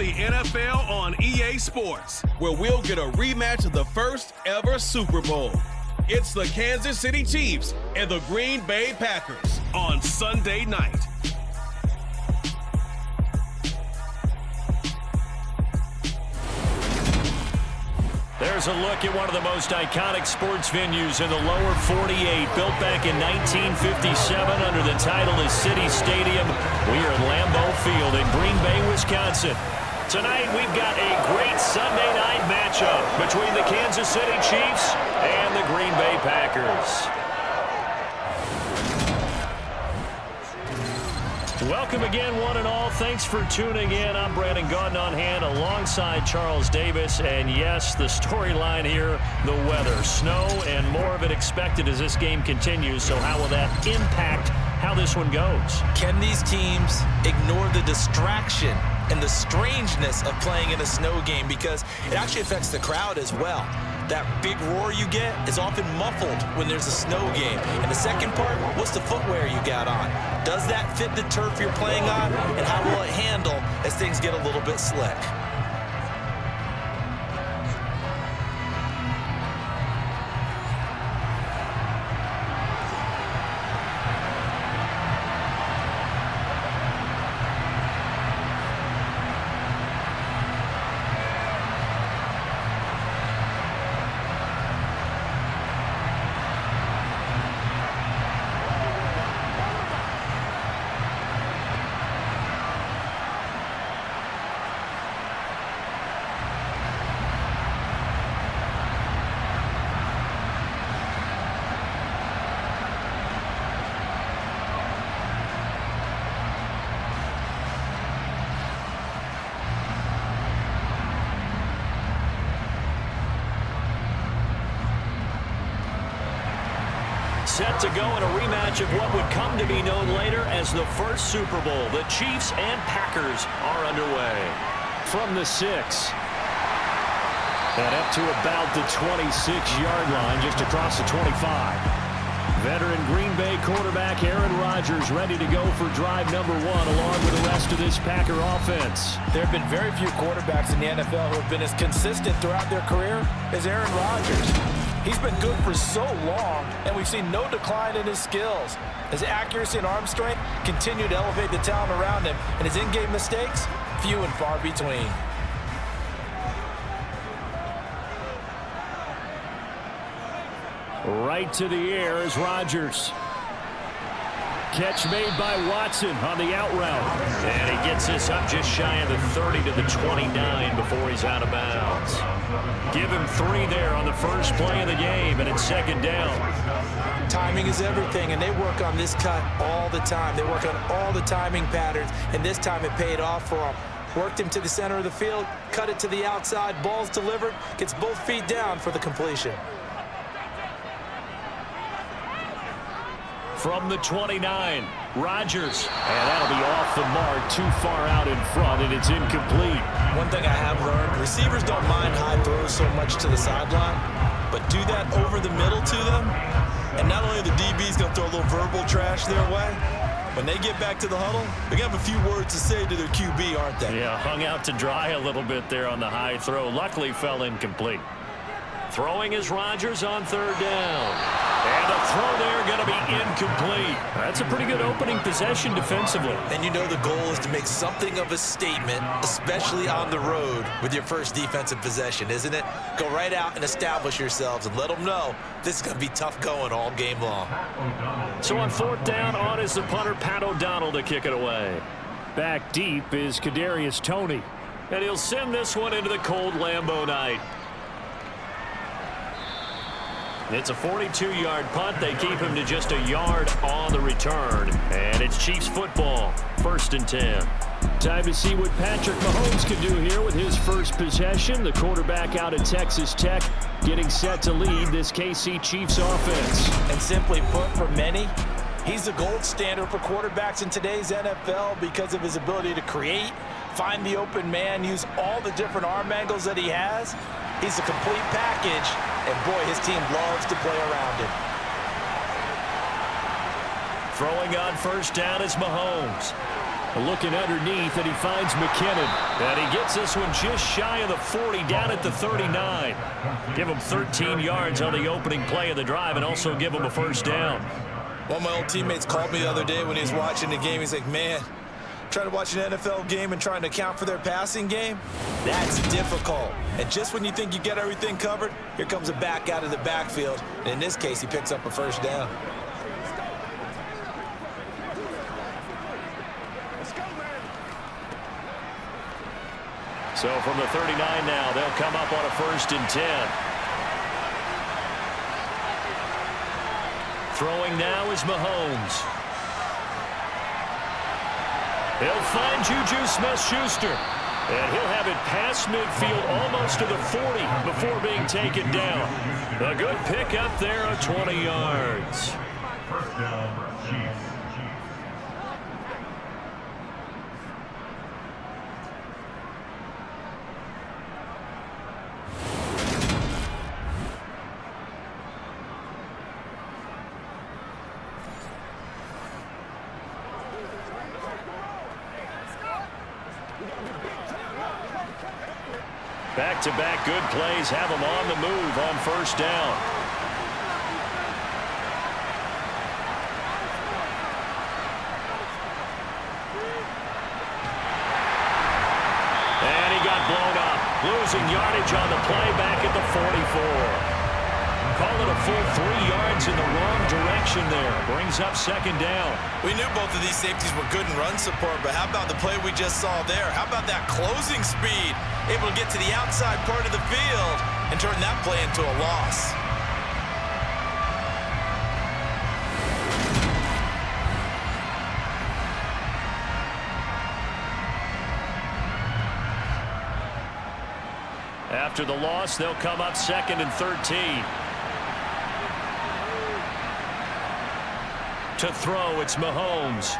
the NFL on EA Sports, where we'll get a rematch of the first ever Super Bowl. It's the Kansas City Chiefs and the Green Bay Packers on Sunday night. There's a look at one of the most iconic sports venues in the lower 48, built back in 1957 under the title of City Stadium. We are at Lambeau Field in Green Bay, Wisconsin. Tonight, we've got a great Sunday night matchup between the Kansas City Chiefs and the Green Bay Packers. Welcome again, one and all. Thanks for tuning in. I'm Brandon Gaudin on hand alongside Charles Davis. And yes, the storyline here, the weather, snow, and more of it expected as this game continues. So how will that impact how this one goes? Can these teams ignore the distraction and the strangeness of playing in a snow game? Because it actually affects the crowd as well. That big roar you get is often muffled when there's a snow game. And the second part, what's the footwear you got on? Does that fit the turf you're playing on? And how will it handle as things get a little bit slick? Set to go in a rematch of what would come to be known later as the first Super Bowl. The Chiefs and Packers are underway. From the 6. And up to about the 26-yard line, just across the 25. Veteran Green Bay quarterback Aaron Rodgers ready to go for drive number 1 along with the rest of this Packer offense. There have been very few quarterbacks in the NFL who have been as consistent throughout their career as Aaron Rodgers. He's been good for so long, and we've seen no decline in his skills. His accuracy and arm strength continue to elevate the talent around him, and his in-game mistakes, few and far between. Right to the air is Rodgers. Catch made by Watson on the out route. And he gets this up just shy of the 30 to the 29 before he's out of bounds. Give him 3 there on the first play of the game, and it's second down. Timing is everything, and they work on this cut all the time. They work on all the timing patterns, and this time it paid off for him. Worked him to the center of the field, cut it to the outside, ball's delivered, gets both feet down for the completion. From the 29, Rodgers. And that'll be off the mark, too far out in front, and it's incomplete. One thing I have learned, receivers don't mind high throws so much to the sideline, but do that over the middle to them, and not only are the DBs going to throw a little verbal trash their way, when they get back to the huddle, they're going to have a few words to say to their QB, aren't they? Yeah, hung out to dry a little bit there on the high throw. Luckily fell incomplete. Throwing is Rodgers on third down. And the throw there going to be incomplete. That's a pretty good opening possession defensively. And you know the goal is to make something of a statement, especially on the road with your first defensive possession, isn't it? Go right out and establish yourselves and let them know this is going to be tough going all game long. So on fourth down, on is the punter, Pat O'Donnell, to kick it away. Back deep is Kadarius Toney. And he'll send this one into the cold Lambeau night. It's a 42-yard punt. They keep him to just a yard on the return. And it's Chiefs football, 1st and 10. Time to see what Patrick Mahomes can do here with his first possession. The quarterback out of Texas Tech getting set to lead this KC Chiefs offense. And simply put, for many, he's the gold standard for quarterbacks in today's NFL because of his ability to create, find the open man, use all the different arm angles that he has. He's a complete package, and boy, his team loves to play around him. Throwing on first down is Mahomes. Looking underneath, and he finds McKinnon. And he gets this one just shy of the 40, down at the 39. Give him 13 yards on the opening play of the drive, and also give him a first down. One of my old teammates called me the other day when he was watching the game. He's like, man, trying to watch an NFL game and trying to account for their passing game, that's difficult. And just when you think you get everything covered, here comes a back out of the backfield. And in this case, he picks up a first down. So from the 39 now, they'll come up on a 1st and 10. Throwing now is Mahomes. He'll find Juju Smith-Schuster. And he'll have it past midfield almost to the 40 before being taken down. A good pickup there of 20 yards. First down, Chiefs. Back-to-back good plays have him on the move on 1st down. And he got blown up. Losing yardage on the play back at the 44. Call it a full 3 yards in the wrong direction there. Brings up 2nd down. We knew both of these safeties were good in run support, but how about the play we just saw there? How about that closing speed? Able to get to the outside part of the field and turn that play into a loss. After the loss, they'll come up 2nd and 13. To throw, it's Mahomes.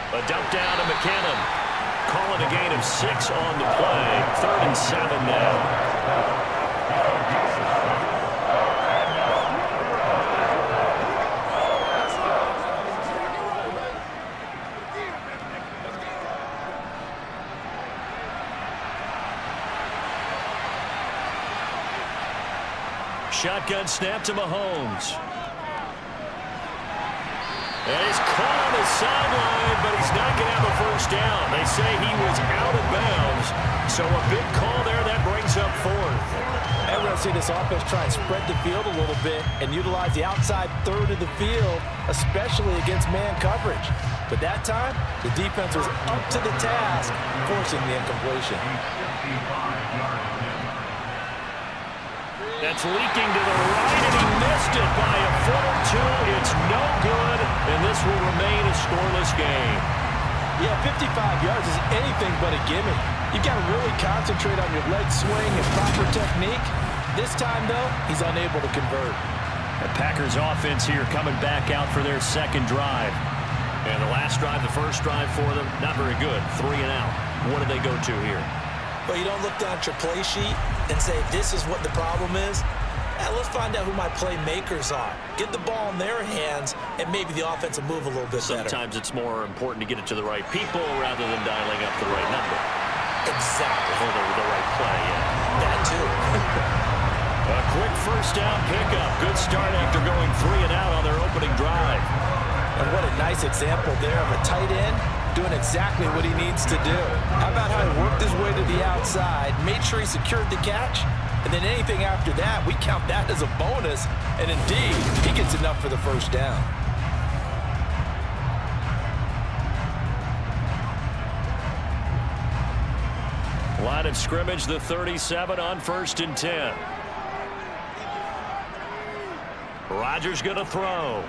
A dump down to McKinnon. Call it a gain of 6 on the play. 3rd and 7 now. Shotgun snap to Mahomes. And he's caught on the sideline, but he's not going to have a first down. They say he was out of bounds. So a big call there that brings up 4th. And we're going to see this offense try and spread the field a little bit and utilize the outside 3rd of the field, especially against man coverage. But that time, the defense was up to the task, forcing the incompletion. That's leaking to the right, and he missed it by a foot or 2. It's no good, and this will remain a scoreless game. Yeah, 55 yards is anything but a gimme. You've got to really concentrate on your leg swing and proper technique. This time, though, he's unable to convert. The Packers offense here coming back out for their 2nd drive. And the last drive, the first drive for them, not very good. 3 and out. What do they go to here? But you don't look down at your play sheet and say, this is what the problem is. Let's find out who my playmakers are. Get the ball in their hands, and maybe the offense will move a little bit better. Sometimes it's more important to get it to the right people rather than dialing up the right number. Exactly. Or the right play, yeah. That too. A quick first down pickup. Good start after going 3 and out on their opening drive. And what a nice example there of a tight end doing exactly what he needs to do. How about how he worked his way to the outside, made sure he secured the catch, and then anything after that, we count that as a bonus. And indeed, he gets enough for the first down. Line of scrimmage, the 37 on 1st and 10. Rodgers going to throw.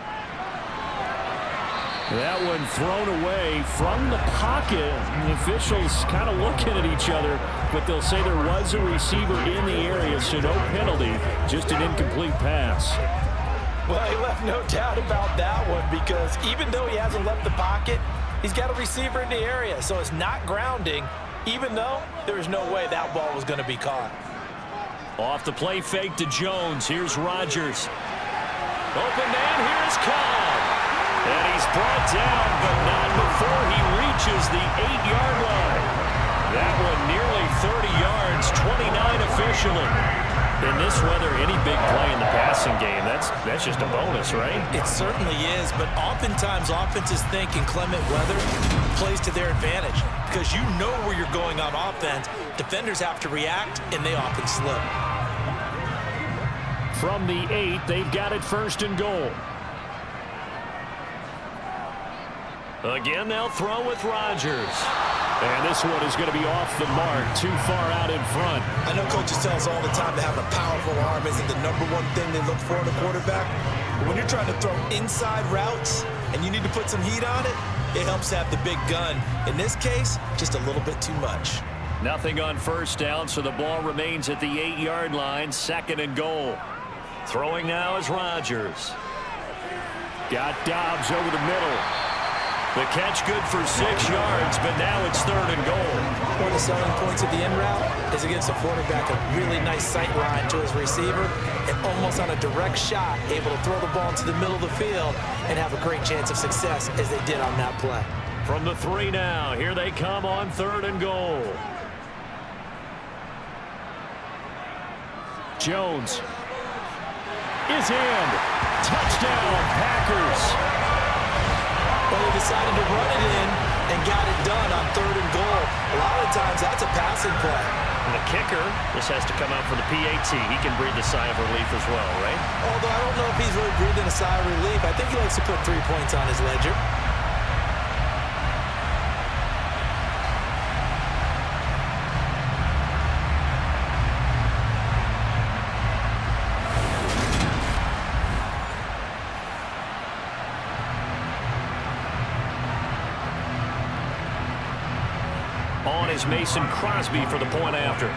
That one thrown away from the pocket. The officials kind of looking at each other, but they'll say there was a receiver in the area, so no penalty, just an incomplete pass. Well, he left no doubt about that one, because even though he hasn't left the pocket, he's got a receiver in the area, so it's not grounding, even though there's no way that ball was going to be caught. Off the play fake to Jones. Here's Rodgers. Open man, here's Cobb. And he's brought down, but not before he reaches the 8-yard line. That one nearly 30 yards, 29 officially. In this weather, any big play in the passing game, that's just a bonus, right? It certainly is, but oftentimes offenses think inclement weather plays to their advantage because you know where you're going on offense. Defenders have to react, and they often slip. From the 8, they've got it 1st and goal. Again, they'll throw with Rodgers. And this one is going to be off the mark, too far out in front. I know coaches tell us all the time that having a powerful arm isn't the #1 thing they look for in a quarterback. But when you're trying to throw inside routes and you need to put some heat on it, it helps have the big gun. In this case, just a little bit too much. Nothing on 1st down, so the ball remains at the 8-yard line, 2nd and goal. Throwing now is Rodgers. Got Dobbs over the middle. The catch good for 6 yards, but now it's 3rd and goal. One of the selling points of the in route is against a quarterback, a really nice sight line to his receiver, and almost on a direct shot, able to throw the ball into the middle of the field and have a great chance of success as they did on that play. From the 3 now, here they come on 3rd and goal. Jones is in. Touchdown, Packers. But they decided to run it in and got it done on 3rd and goal. A lot of times, that's a passing play. And the kicker, this has to come out for the PAT. He can breathe a sigh of relief as well, right? Although I don't know if he's really breathing a sigh of relief. I think he likes to put 3 points on his ledger. On is Mason Crosby for the point after.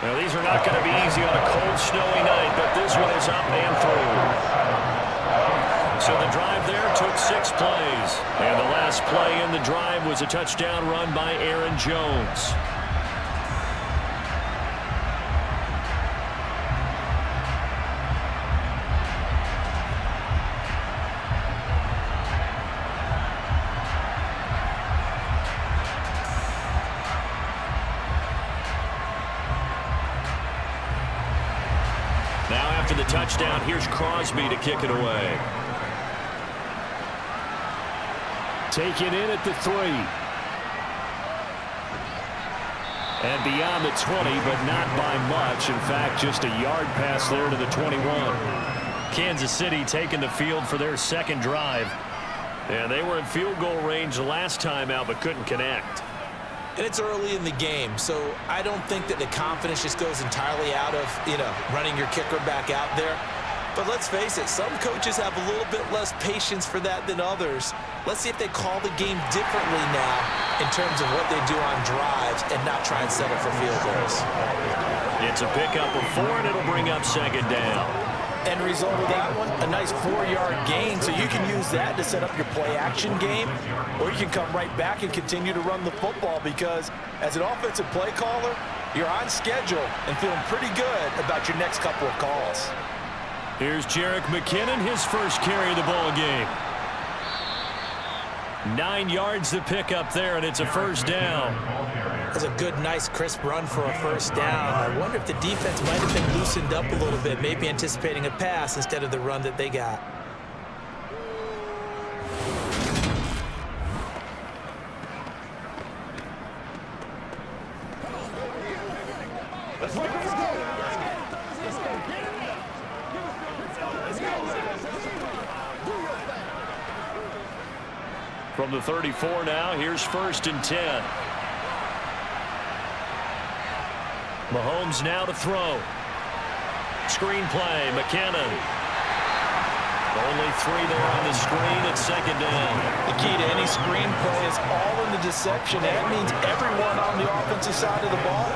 Now, these are not going to be easy on a cold, snowy night, but this one is up and through. So the drive there took 6 plays. And the last play in the drive was a touchdown run by Aaron Jones. Now after the touchdown, here's Crosby to kick it away. Taken in at the 3. And beyond the 20, but not by much. In fact, just a yard pass there to the 21. Kansas City taking the field for their 2nd drive. And they were in field goal range last time out, but couldn't connect. And it's early in the game, so I don't think that the confidence just goes entirely out of, running your kicker back out there. But let's face it, some coaches have a little bit less patience for that than others. Let's see if they call the game differently now in terms of what they do on drives and not try and settle for field goals. It's a pickup of 4, and it'll bring up 2nd down. End result of that one, a nice 4-yard gain, so you can use that to set up your play-action game, or you can come right back and continue to run the football because as an offensive play caller, you're on schedule and feeling pretty good about your next couple of calls. Here's Jerick McKinnon, his first carry of the ball game. 9 yards to pick up there, and it's a 1st down. That's a good, nice, crisp run for a 1st down. I wonder if the defense might have been loosened up a little bit, maybe anticipating a pass instead of the run that they got. From the 34 now, here's 1st and 10. Mahomes now to throw. Screen play, McKinnon. Only 3 there on the screen at 2nd down. The key to any screen play is all in the deception. That means everyone on the offensive side of the ball,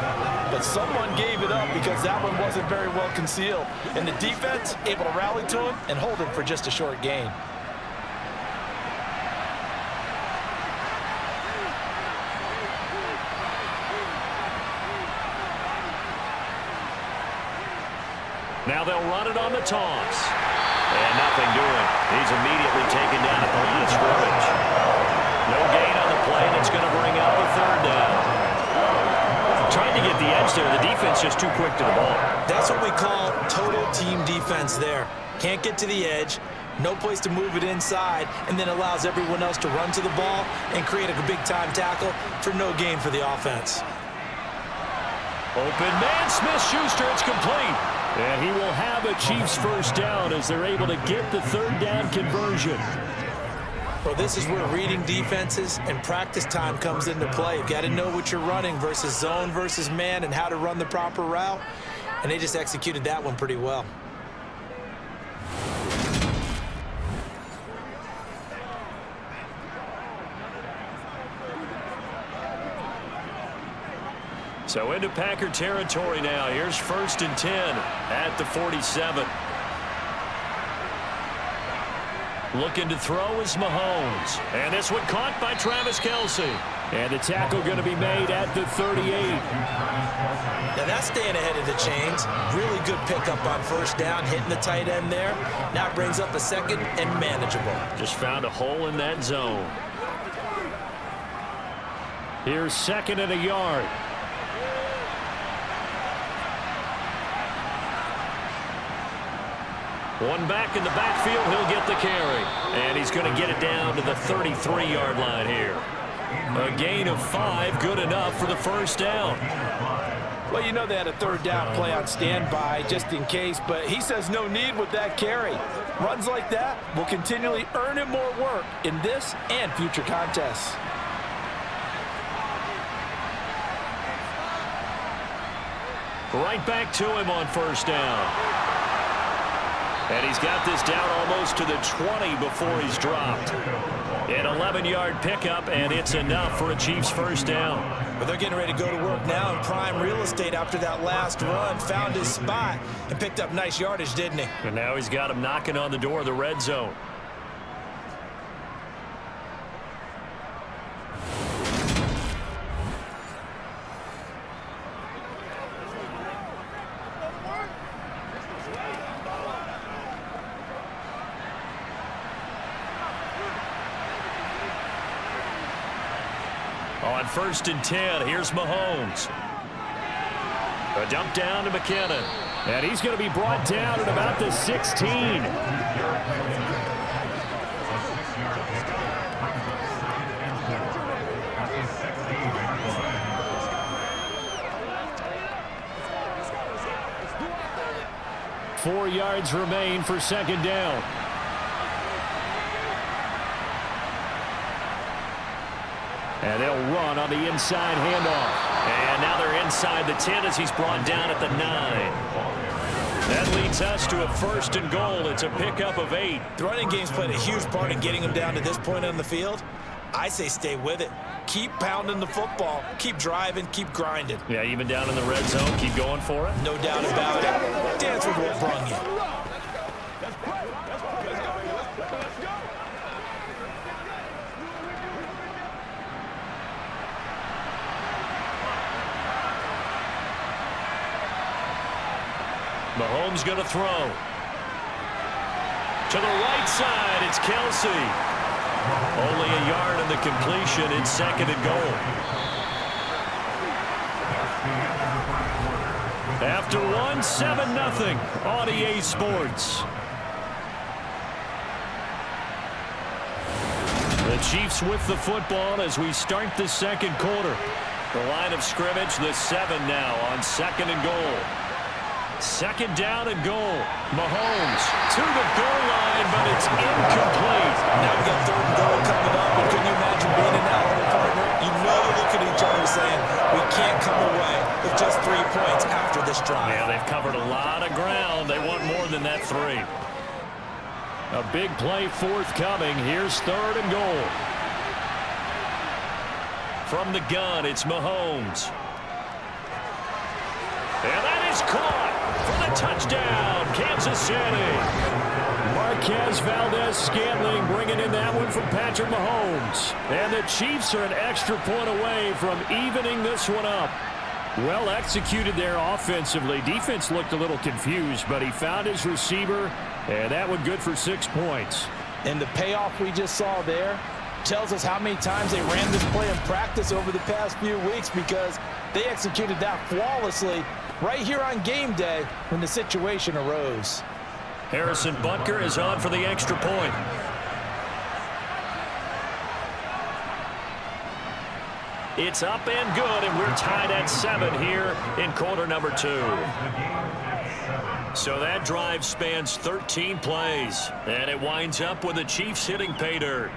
but someone gave it up because that one wasn't very well concealed. And the defense able to rally to him and hold him for just a short gain. Now they'll run it on the toss. And nothing doing. He's immediately taken down at the line of scrimmage. No gain on the play, and it's going to bring up a third down. Trying to get the edge there. The defense just too quick to the ball. That's what we call total team defense there. Can't get to the edge, no place to move it inside, and then allows everyone else to run to the ball and create a big-time tackle for no gain for the offense. Open man, Smith-Schuster, it's complete. And he will have a Chiefs first down as they're able to get the third down conversion. Well, this is where reading defenses and practice time comes into play. You've got to know what you're running versus zone versus man and how to run the proper route. And they just executed that one pretty well. So into Packer territory now. Here's 1st and 10 at the 47. Looking to throw is Mahomes. And this one caught by Travis Kelce. And the tackle going to be made at the 38. Now that's staying ahead of the chains. Really good pickup on first down, hitting the tight end there. Now brings up a second and manageable. Just found a hole in that zone. Here's 2nd and a yard. One back in the backfield, he'll get the carry. And he's going to get it down to the 33-yard line here. A gain of 5, good enough for the first down. Well, you know they had a third down play on standby just in case, but he says no need with that carry. Runs like that will continually earn him more work in this and future contests. Right back to him on first down. And he's got this down almost to the 20 before he's dropped. An 11-yard pickup, and it's enough for a Chiefs first down. But they're getting ready to go to work now in prime real estate after that last run. Found his spot and picked up nice yardage, didn't he? And now he's got him knocking on the door of the red zone. On 1st and 10, here's Mahomes. A dump down to McKinnon. And he's going to be brought down at about the 16. Four yards remain for 2nd down. And they'll run on the inside handoff. And now they're inside the 10 as he's brought down at the 9. That leads us to a 1st and goal. It's a pickup of 8. The running game's played a huge part in getting him down to this point on the field. I say stay with it. Keep pounding the football. Keep driving. Keep grinding. Yeah, even down in the red zone, keep going for it. No doubt about it. Dance with what brung you. Mahomes going to throw. To the right side, it's Kelce. Only a yard in the completion. It's 2nd and goal. After one, 7-0 on EA Sports. The Chiefs with the football as we start the 2nd quarter. The line of scrimmage, the 7 now on 2nd and goal. 2nd down and goal. Mahomes to the goal line, but it's incomplete. Now we got 3rd and goal coming up. And can you imagine being in that hole, partner? You know they're looking at each other saying, we can't come away with just 3 points after this drive. Yeah, they've covered a lot of ground. They want more than that 3. A big play forthcoming. Here's 3rd and goal. From the gun, it's Mahomes. And that is caught for the touchdown, Kansas City. Marquez Valdez-Scantling bringing in that one from Patrick Mahomes. And the Chiefs are an extra point away from evening this one up. Well executed there offensively. Defense looked a little confused, but he found his receiver, and that one good for 6 points. And the payoff we just saw there tells us how many times they ran this play in practice over the past few weeks, because they executed that flawlessly right here on game day when the situation arose. Harrison Butker is on for the extra point. It's up and good, and we're tied at 7 here in quarter number 2. So that drive spans 13 plays, and it winds up with the Chiefs hitting pay dirt.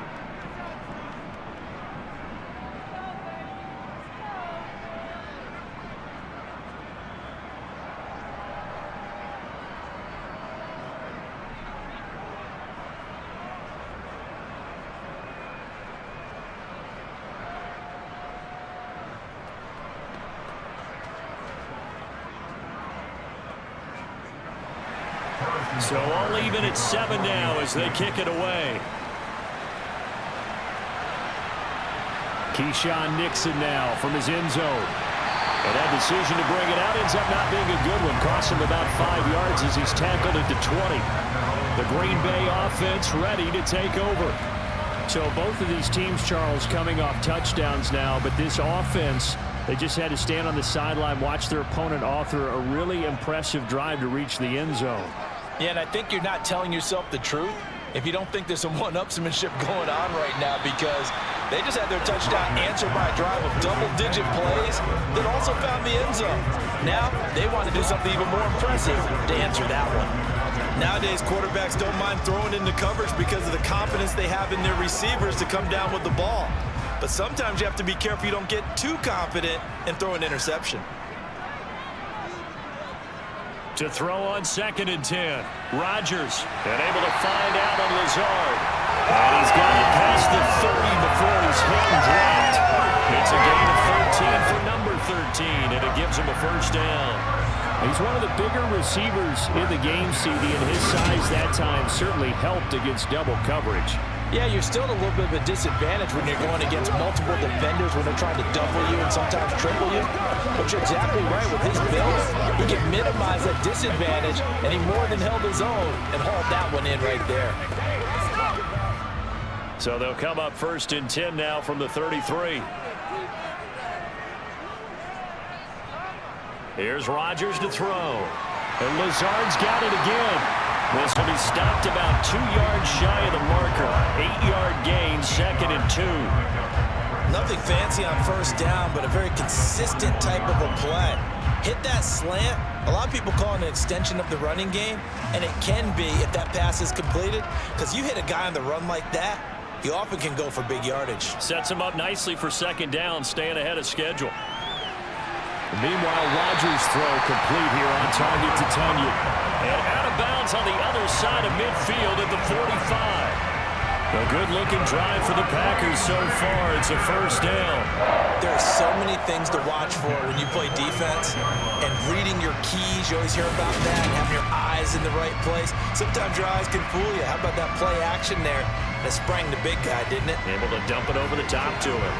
So all even at 7 now as they kick it away. Keyshawn Nixon now from his end zone. And that decision to bring it out ends up not being a good one. Cost him about 5 yards as he's tackled at the 20. The Green Bay offense ready to take over. So both of these teams, Charles, coming off touchdowns now, but this offense, they just had to stand on the sideline, watch their opponent author a really impressive drive to reach the end zone. Yeah, and I think you're not telling yourself the truth if you don't think there's some one-upsmanship going on right now, because they just had their touchdown answered by a drive of double-digit plays that also found the end zone. Now they want to do something even more impressive to answer that one. Nowadays, quarterbacks don't mind throwing into coverage because of the confidence they have in their receivers to come down with the ball. But sometimes you have to be careful you don't get too confident and throw an interception. To throw on 2nd and 10. Rodgers, and able to find out on Lazard. And he's got it past the 30 before he's hit and dropped. It's a gain of 13 for number 13, and it gives him a first down. He's one of the bigger receivers in the game, CD, and his size that time certainly helped against double coverage. Yeah, you're still at a little bit of a disadvantage when you're going against multiple defenders when they're trying to double you and sometimes triple you. But you're exactly right. With his build, he can minimize that disadvantage, and he more than held his own and hauled that one in right there. So they'll come up 1st and 10 now from the 33. Here's Rodgers to throw. And Lazard's got it again. This will be stopped about 2 yards shy of the marker. 8-yard gain, 2nd and 2. Nothing fancy on first down, but a very consistent type of a play. Hit that slant. A lot of people call it an extension of the running game, and it can be if that pass is completed, because you hit a guy on the run like that, you often can go for big yardage. Sets him up nicely for 2nd down, staying ahead of schedule. Meanwhile, Rodgers' throw complete here on target to Tunyon. And out of bounds on the other side of midfield at the 45. A good-looking drive for the Packers so far. It's a first down. There are so many things to watch for when you play defense. And reading your keys, you always hear about that, and having your eyes in the right place. Sometimes your eyes can fool you. How about that play action there? That sprang the big guy, didn't it? Able to dump it over the top to him.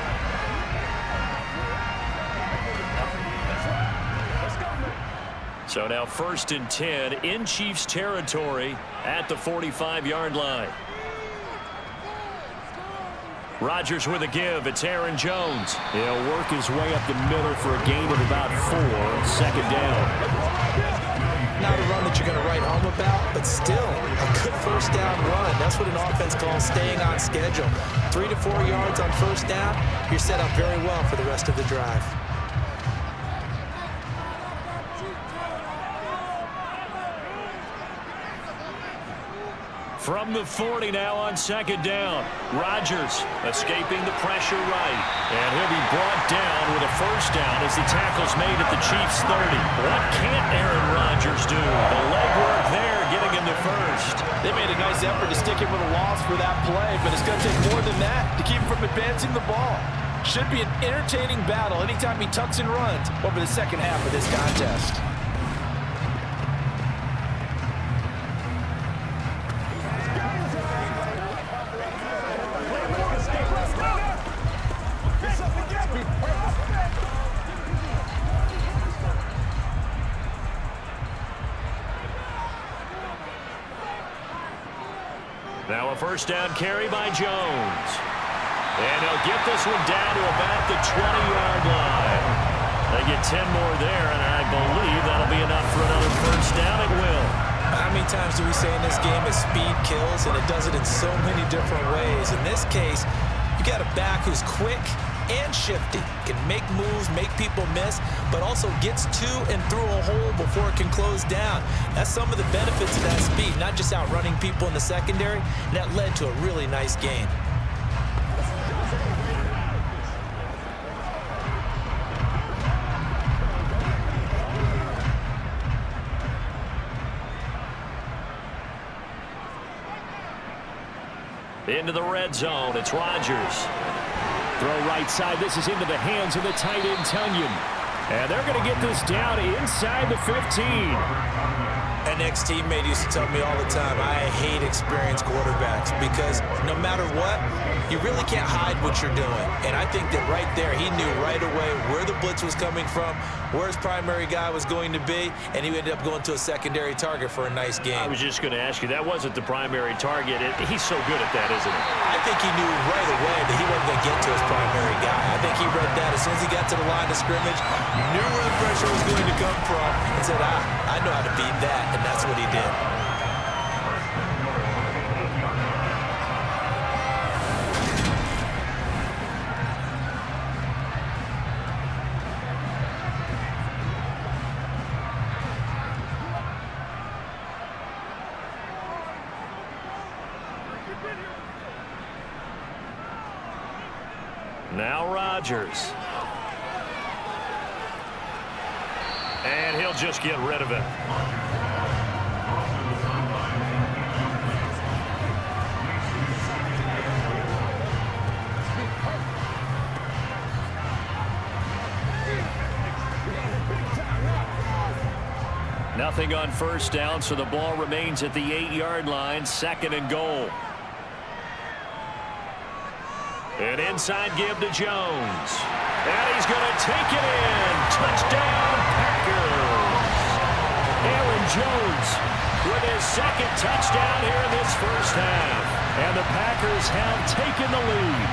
So now 1st and 10 in Chiefs territory at the 45-yard line. Rodgers with a give. It's Aaron Jones. He'll work his way up the middle for a gain of about 4. 2nd down. Not a run that you're going to write home about, but still a good first down run. That's what an offense calls staying on schedule. 3 to 4 yards on first down, you're set up very well for the rest of the drive. From the 40 now on 2nd down. Rodgers escaping the pressure right. And he'll be brought down with a first down as the tackle's made at the Chiefs' 30. What can't Aaron Rodgers do? The legwork there getting him to first. They made a nice effort to stick him with a loss for that play, but it's going to take more than that to keep him from advancing the ball. Should be an entertaining battle anytime he tucks and runs over the second half of this contest. Now a first down carry by Jones. And he'll get this one down to about the 20-yard line. They get 10 more there, and I believe that'll be enough for another first down. It will. How many times do we say in this game that speed kills, and it does it in so many different ways? In this case, you got a back who's quick and shifty, can make moves, make people miss, but also gets to and through a hole before it can close down. That's some of the benefits of that speed, not just outrunning people in the secondary, and that led to a really nice gain. Into the red zone, it's Rodgers. Throw right side, this is into the hands of the tight end, Tunyon. And they're going to get this down inside the 15. An ex-teammate used to tell me all the time, I hate experienced quarterbacks because no matter what, you really can't hide what you're doing. And I think that right there, he knew right away where the blitz was coming from, where his primary guy was going to be, and he ended up going to a secondary target for a nice game. I was just going to ask you, that wasn't the primary target. He's so good at that, isn't he? I think he knew right away that he wasn't going to get to his primary guy. I think he read that as soon as he got to the line of scrimmage, knew where the pressure was going to come from, and said, I know how to beat that, and that's what he did. Now Rodgers. And he'll just get rid of it. Nothing on first down, so the ball remains at the 8-yard line, 2nd and goal. An inside give to Jones. And he's going to take it in. Touchdown, Packers. Aaron Jones with his 2nd touchdown here in this first half. And the Packers have taken the lead.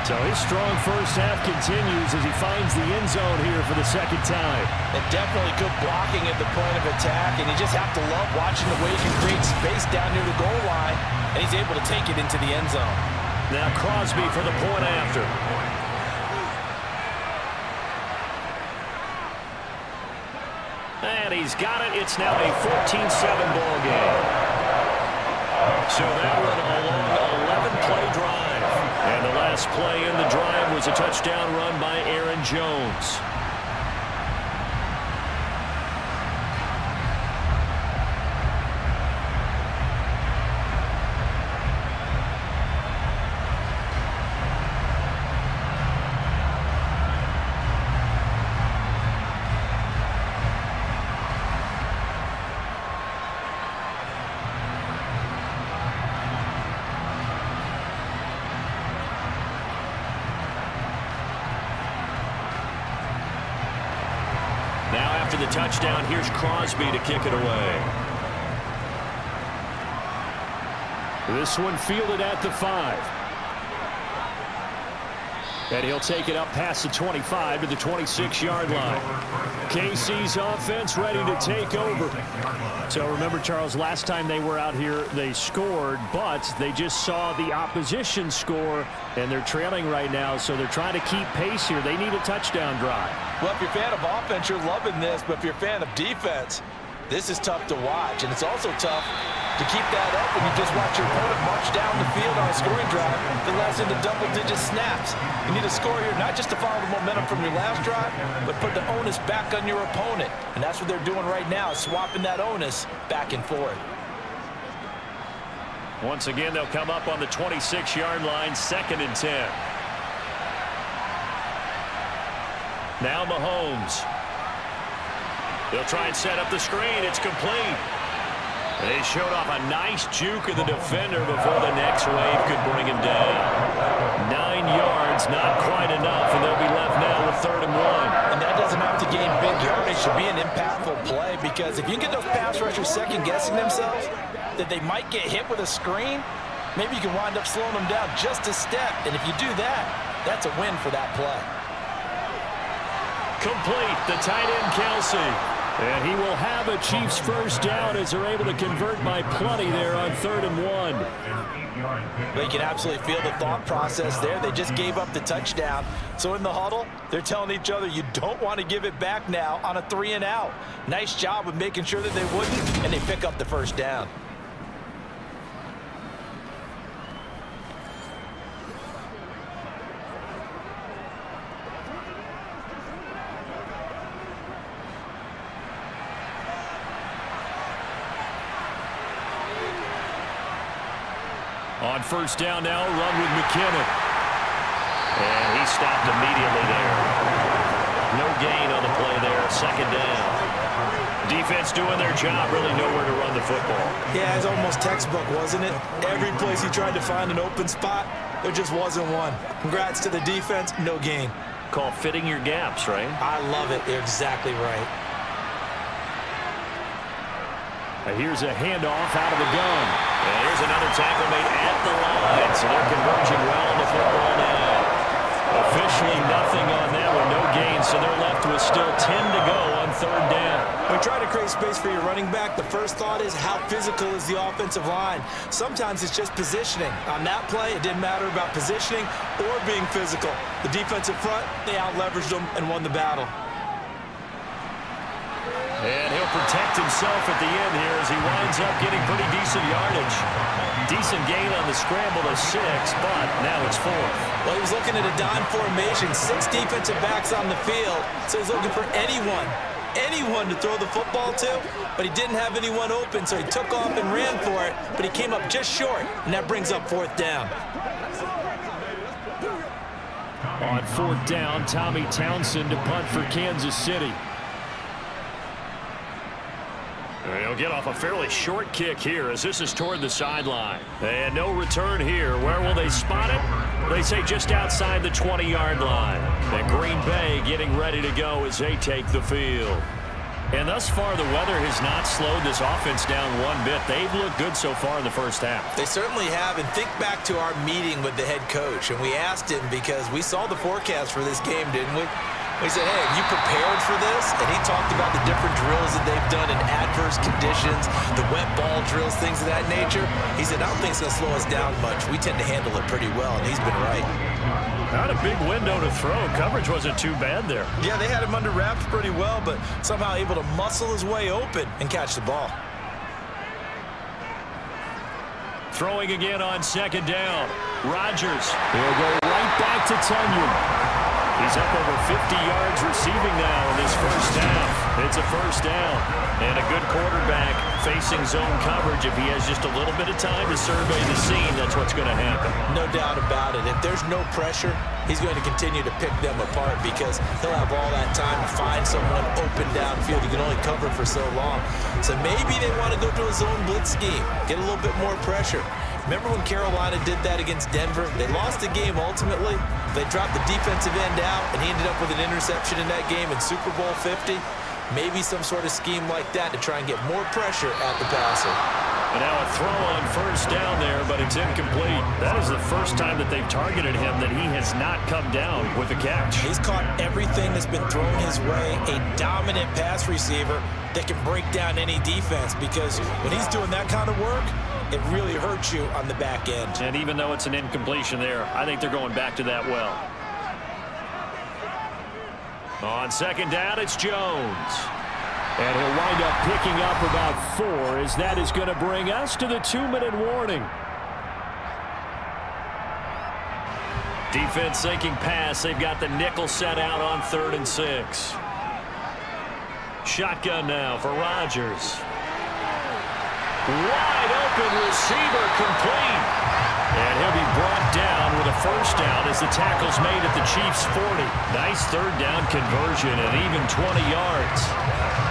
So his strong first half continues as he finds the end zone here for the 2nd time. And definitely good blocking at the point of attack. And you just have to love watching the way he can create space down near the goal line. And he's able to take it into the end zone. Now Crosby for the point after. And he's got it. It's now a 14-7 ball game. So that one a long 11-play drive. And the last play in the drive was a touchdown run by Aaron Jones. Now after the touchdown, here's Crosby to kick it away. This one fielded at the 5. And he'll take it up past the 25 to the 26-yard line. KC's offense ready to take over. So remember, Charles, last time they were out here, they scored, but they just saw the opposition score, and they're trailing right now, so they're trying to keep pace here. They need a touchdown drive. Well, if you're a fan of offense, you're loving this, but if you're a fan of defense, this is tough to watch, and it's also tough to keep that up when you just watch your opponent march down the field on a scoring drive that lasts into double-digit snaps. You need a score here, not just to follow the momentum from your last drive, but put the onus back on your opponent. And that's what they're doing right now, swapping that onus back and forth. Once again, they'll come up on the 26-yard line, 2nd and 10. Now Mahomes. They'll try and set up the screen. It's complete. They showed off a nice juke of the defender before the next wave could bring him down. 9 yards, not quite enough, and they'll be left now with 3rd and 1. And that doesn't have to gain big yardage to be an impactful play, because if you get those pass rushers second-guessing themselves, that they might get hit with a screen, maybe you can wind up slowing them down just a step. And if you do that, that's a win for that play. Complete, the tight end Kelsey. And he will have a Chiefs first down as they're able to convert by plenty there on 3rd and 1. Well, you can absolutely feel the thought process there. They just gave up the touchdown. So in the huddle, they're telling each other, you don't want to give it back now on a 3-and-out. Nice job of making sure that they wouldn't, and they pick up the first down. On first down now, run with McKinnon. And he stopped immediately there. No gain on the play there, 2nd down. Defense doing their job, really nowhere to run the football. Yeah, it's almost textbook, wasn't it? Every place he tried to find an open spot, there just wasn't one. Congrats to the defense, no gain. Call fitting your gaps, right? I love it. You're exactly right. Here's a handoff out of the gun. And here's another tackle made at the line. So they're converging well on the football now. Officially nothing on that one, no gain. So they're left with still 10 to go on 3rd down. When you try to create space for your running back, the first thought is how physical is the offensive line. Sometimes it's just positioning. On that play, it didn't matter about positioning or being physical. The defensive front, they out-leveraged them and won the battle. And he'll protect himself at the end here as he winds up getting pretty decent yardage. Decent gain on the scramble to 6, but now it's 4th. Well, he was looking at a dime formation, 6 defensive backs on the field, so he's looking for anyone to throw the football to, but he didn't have anyone open, so he took off and ran for it, but he came up just short, and that brings up 4th down. On 4th down, Tommy Townsend to punt for Kansas City. He'll get off a fairly short kick here as this is toward the sideline. And no return here. Where will they spot it? They say just outside the 20-yard line. And Green Bay getting ready to go as they take the field. And thus far, the weather has not slowed this offense down one bit. They've looked good so far in the first half. They certainly have. And think back to our meeting with the head coach. And we asked him because we saw the forecast for this game, didn't we? We said, hey, have you prepared for this? And he talked about the different drills that they've done in adverse conditions, the wet ball drills, things of that nature. He said, I don't think it's going to slow us down much. We tend to handle it pretty well, and he's been right. Not a big window to throw. Coverage wasn't too bad there. Yeah, they had him under wraps pretty well, but somehow able to muscle his way open and catch the ball. Throwing again on 2nd down. Rodgers. He'll go right back to Tunyon. He's up over 50 yards receiving now in this first half. It's a first down. And a good quarterback facing zone coverage. If he has just a little bit of time to survey the scene, that's what's going to happen. No doubt about it. If there's no pressure, he's going to continue to pick them apart because he'll have all that time to find someone open downfield. He can only cover for so long. So maybe they want to go to a zone blitz scheme, get a little bit more pressure. Remember when Carolina did that against Denver? They lost the game ultimately. They dropped the defensive end out, and he ended up with an interception in that game in Super Bowl 50. Maybe some sort of scheme like that to try and get more pressure at the passer. And now a throw on first down there, but it's incomplete. That is the first time that they've targeted him that he has not come down with a catch. He's caught everything that's been thrown his way. A dominant pass receiver that can break down any defense because when he's doing that kind of work, it really hurts you on the back end. And even though it's an incompletion there, I think they're going back to that well. On 2nd down, it's Jones. And he'll wind up picking up about 4 as that is going to bring us to the 2-minute warning. Defense sinking pass. They've got the nickel set out on 3rd and 6. Shotgun now for Rodgers. Wide open receiver complete. And he'll be brought down with a first down as the tackle's made at the Chiefs' 40. Nice 3rd down conversion and even 20 yards.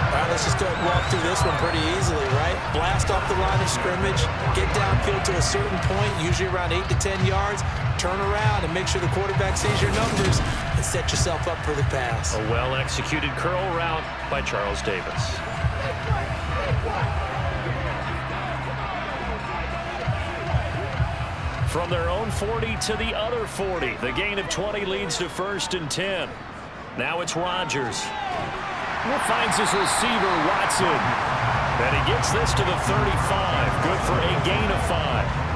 All right, let's just go and walk through this one pretty easily, right? Blast off the line of scrimmage, get downfield to a certain point, usually around 8 to 10 yards, turn around and make sure the quarterback sees your numbers and set yourself up for the pass. A well-executed curl route by Charles Davis. From their own 40 to the other 40. The gain of 20 leads to 1st and 10. Now it's Rodgers. Finds his receiver, Watson. And he gets this to the 35. Good for a gain of 5.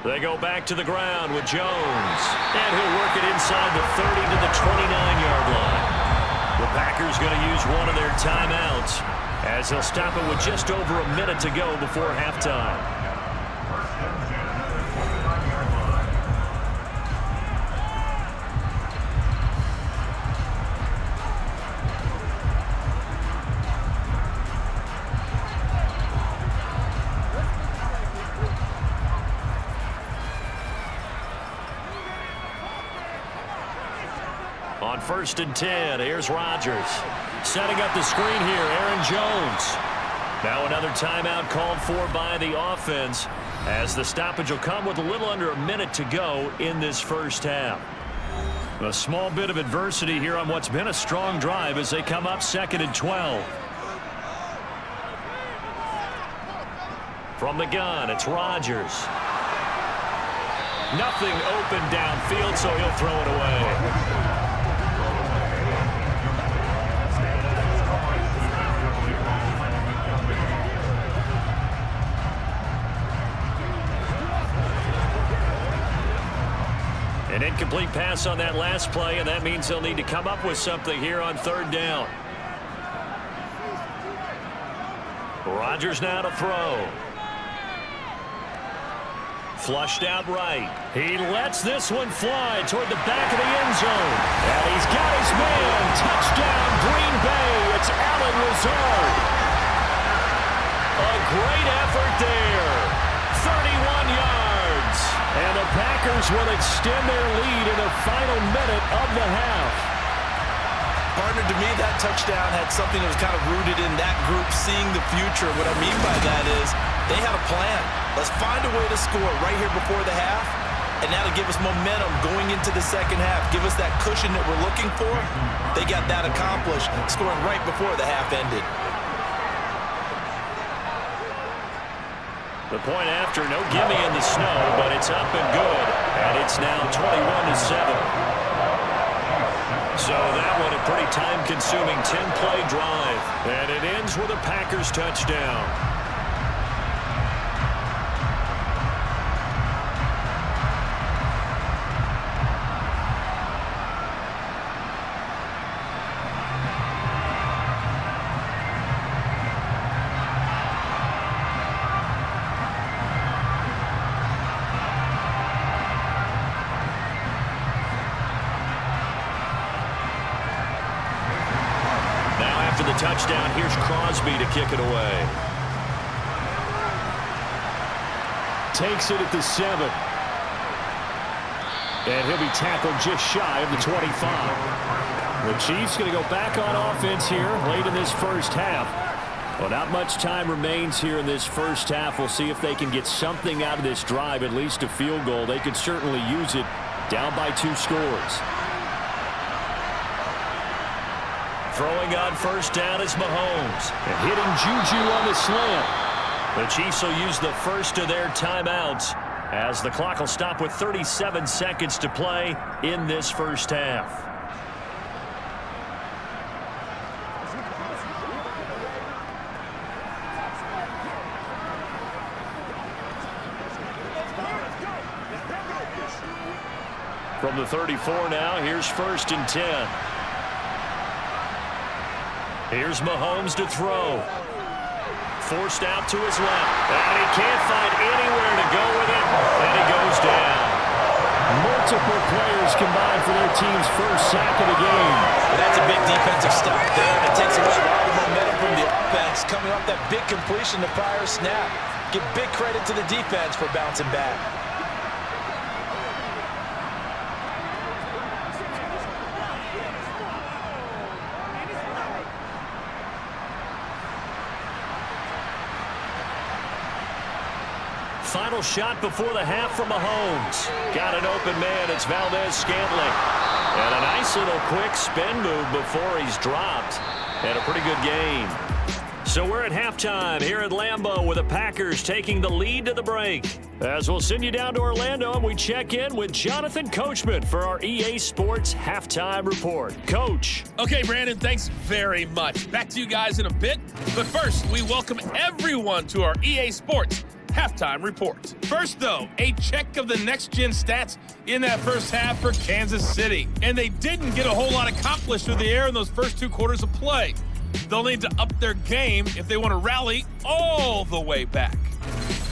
They go back to the ground with Jones. And he'll work it inside the 30 to the 29-yard line. The Packers going to use one of their timeouts as they'll stop it with just over a minute to go before halftime. On 1st and 10, here's Rodgers. Setting up the screen here, Aaron Jones. Now another timeout called for by the offense as the stoppage will come with a little under a minute to go in this first half. A small bit of adversity here on what's been a strong drive as they come up 2nd and 12. From the gun, it's Rodgers. Nothing open downfield, so he'll throw it away. An incomplete pass on that last play, and that means they'll need to come up with something here on 3rd down. Rodgers now to throw. Flushed out right. He lets this one fly toward the back of the end zone. And he's got his man. Touchdown, Green Bay. It's Allen Lazard. A great effort there. 31 yards. And the Packers will extend their lead in the final minute of the half. Partner, to me, that touchdown had something that was kind of rooted in that group seeing the future. What I mean by that is they had a plan. Let's find a way to score right here before the half, and that'll give us momentum going into the second half. Give us that cushion that we're looking for. They got that accomplished, scoring right before the half ended. The point after, no gimme in the snow, but it's up and good. And it's now 21-7. So that one a pretty time-consuming 10-play drive. And it ends with a Packers touchdown. After the touchdown, here's Crosby to kick it away. Takes it at the 7. And he'll be tackled just shy of the 25. The Chiefs going to go back on offense here late in this first half. Well, not much time remains here in this first half. We'll see if they can get something out of this drive, at least a field goal. They could certainly use it down by 2 scores. Throwing on first down is Mahomes. And hitting Juju on the slant. The Chiefs will use the first of their timeouts as the clock will stop with 37 seconds to play in this first half. From the 34 now, here's 1st and 10. Here's Mahomes to throw. Forced out to his left. And he can't find anywhere to go with it. And he goes down. Multiple players combined for their team's first sack of the game. But that's a big defensive stop there. And it takes away a lot of momentum from the offense. Coming off that big completion the prior snap. Give big credit to the defense for bouncing back. final shot before the half from Mahomes. Got an open man. It's Valdez-Scantling. And a nice little quick spin move before he's dropped. And a pretty good game. So we're at halftime here at Lambeau with the Packers taking the lead to the break. As we'll send you down to Orlando and we check in with Jonathan Coachman for our EA Sports Halftime Report. Coach. Okay, Brandon, thanks very much. Back to you guys in a bit. But first, we welcome everyone to our EA Sports Halftime Report. First, though, a check of the next-gen stats in that first half for Kansas City. And they didn't get a whole lot accomplished through the air in those first 2 quarters of play. They'll need to up their game if they want to rally all the way back.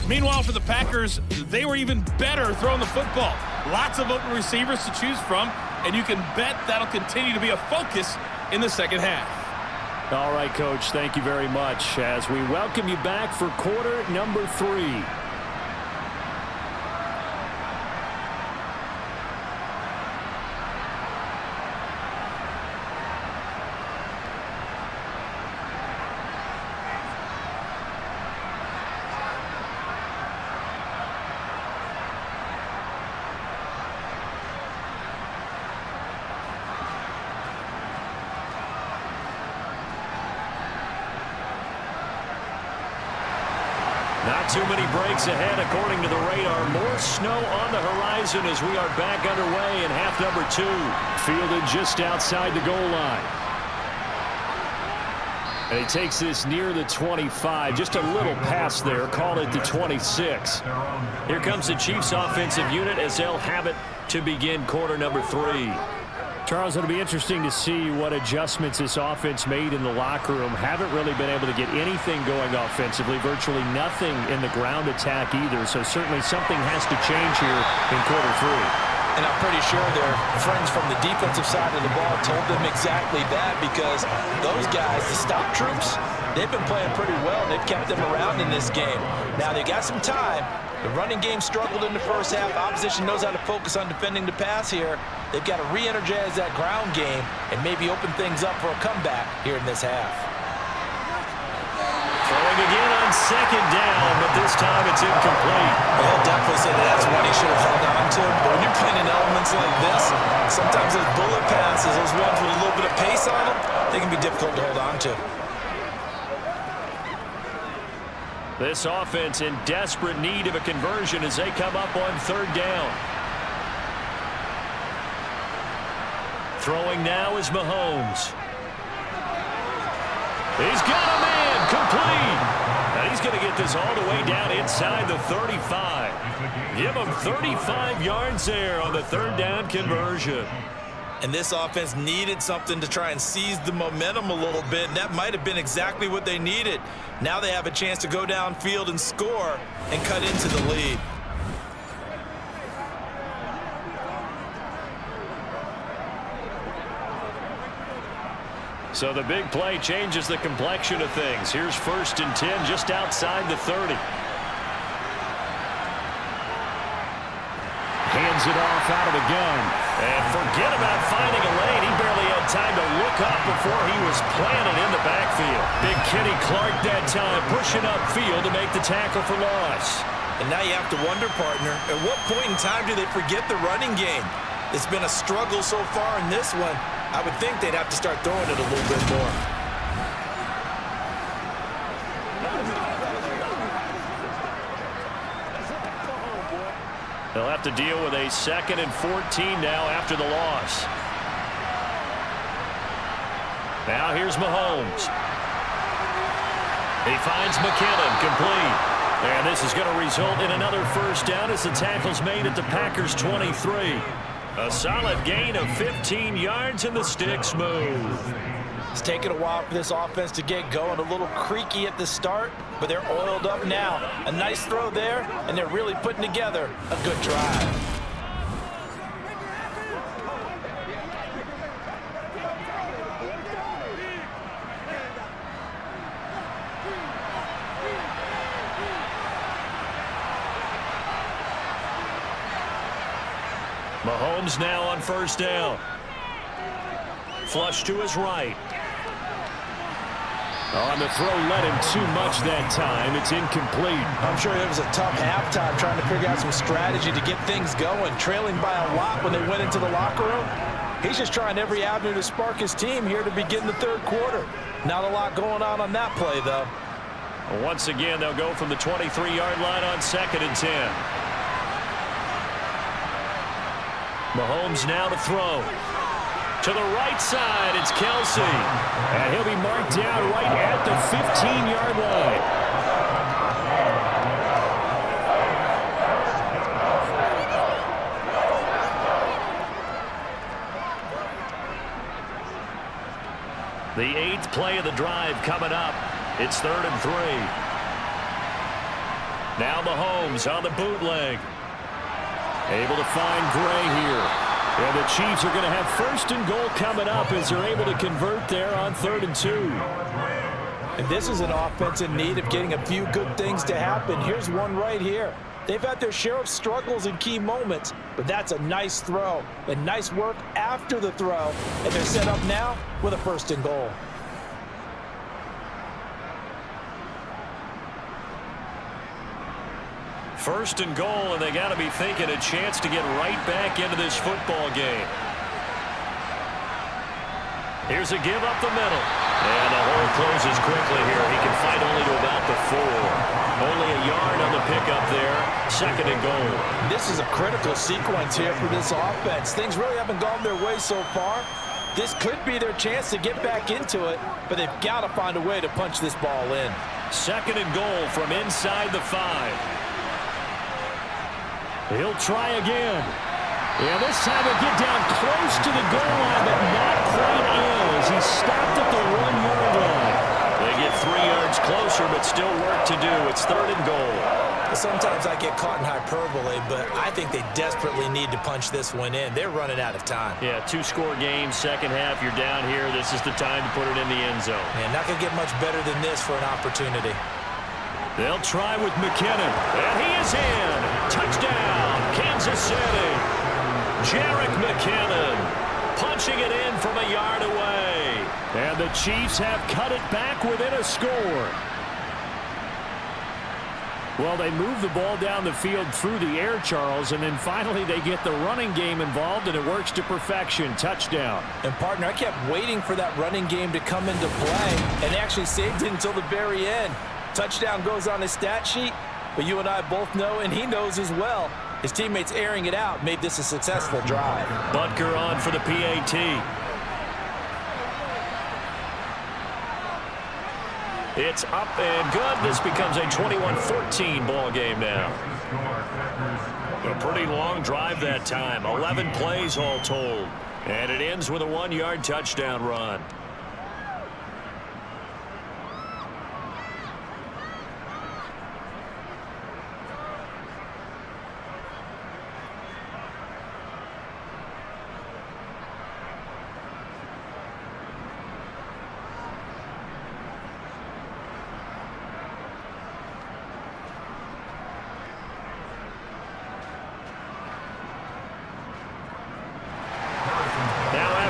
Meanwhile, for the Packers, they were even better throwing the football. Lots of open receivers to choose from, and you can bet that'll continue to be a focus in the second half. All right, Coach, thank you very much as we welcome you back for quarter number 3. Not too many breaks ahead according to the radar. More snow on the horizon as we are back underway in half number 2. Fielded just outside the goal line. And he takes this near the 25. Just a little pass there. Call it the 26. Here comes the Chiefs offensive unit as they'll have it to begin quarter number 3. Charles, it'll be interesting to see what adjustments this offense made in the locker room. Haven't really been able to get anything going offensively. Virtually nothing in the ground attack either. So certainly something has to change here in quarter 3. And I'm pretty sure their friends from the defensive side of the ball told them exactly that, because those guys, the stop troops, they've been playing pretty well. They've kept them around in this game. Now they got some time. The running game struggled in the first half. Opposition knows how to focus on defending the pass here. They've got to re-energize that ground game and maybe open things up for a comeback here in this half. Throwing again on second down, but this time it's incomplete. Well, he'll definitely say that that's one he should have held on to. But when you're playing in elements like this, sometimes those bullet passes, those ones with a little bit of pace on them, they can be difficult to hold on to. This offense in desperate need of a conversion as they come up on third down. Throwing now is Mahomes. He's got a man complete. And he's going to get this all the way down inside the 35. Give him 35 yards there on the third down conversion. And this offense needed something to try and seize the momentum a little bit, and that might have been exactly what they needed. Now they have a chance to go downfield and score and cut into the lead. So the big play changes the complexion of things. Here's 1st and 10 just outside the 30. Hands it off out of the gun. And forget about finding a lane. He barely had time to look up before he was planted in the backfield. Big Kenny Clark that time pushing upfield to make the tackle for loss. And now you have to wonder, partner, at what point in time do they forget the running game? It's been a struggle so far in this one. I would think they'd have to start throwing it a little bit more. They'll have to deal with a 2nd and 14 now after the loss. Now here's Mahomes. He finds McKinnon complete. And this is going to result in another first down as the tackle's made at the Packers' 23. A solid gain of 15 yards and the sticks move. It's taken a while for this offense to get going. A little creaky at the start, but they're oiled up now. A nice throw there, and they're really putting together a good drive. Mahomes now on first down. Flush to his right. On the throw, led him too much that time. It's incomplete. I'm sure it was a tough halftime trying to figure out some strategy to get things going, trailing by a lot when they went into the locker room. He's just trying every avenue to spark his team here to begin the third quarter. Not a lot going on that play, though. Once again, they'll go from the 23-yard line on 2nd and 10. Mahomes now to throw. To the right side, it's Kelsey. And he'll be marked down right at the 15-yard line. The 8th play of the drive coming up. It's 3rd and 3. Now Mahomes on the bootleg. Able to find Gray here. And the Chiefs are going to have 1st and goal coming up as they're able to convert there on 3rd and 2. And this is an offense in need of getting a few good things to happen. Here's one right here. They've had their share of struggles in key moments, but that's a nice throw and nice work after the throw. And they're set up now with a 1st and goal. First and goal, and they got to be thinking a chance to get right back into this football game. Here's a give up the middle. And the hole closes quickly here. He can fight only to about the 4. Only a yard on the pickup there. 2nd and goal. This is a critical sequence here for this offense. Things really haven't gone their way so far. This could be their chance to get back into it, but they've got to find a way to punch this ball in. 2nd and goal from inside the 5. He'll try again. Yeah, this time he'll get down close to the goal line, but not quite in as he's stopped at the 1-yard line. They get 3 yards closer, but still work to do. It's 3rd and goal. Sometimes I get caught in hyperbole, but I think they desperately need to punch this one in. They're running out of time. Yeah, 2-score game, second half. You're down here. This is the time to put it in the end zone. Man, not going to get much better than this for an opportunity. They'll try with McKinnon. And he is in. Touchdown, Kansas City. Jerick McKinnon punching it in from a yard away. And the Chiefs have cut it back within a score. Well, they move the ball down the field through the air, Charles, and then finally they get the running game involved, and it works to perfection. Touchdown. And, partner, I kept waiting for that running game to come into play, and they actually saved it until the very end. Touchdown goes on his stat sheet, but you and I both know, and he knows as well, his teammates airing it out made this a successful drive. Butker on for the PAT. It's up and good. This becomes a 21-14 ball game now. A pretty long drive that time. 11 plays all told. And it ends with a 1-yard touchdown run.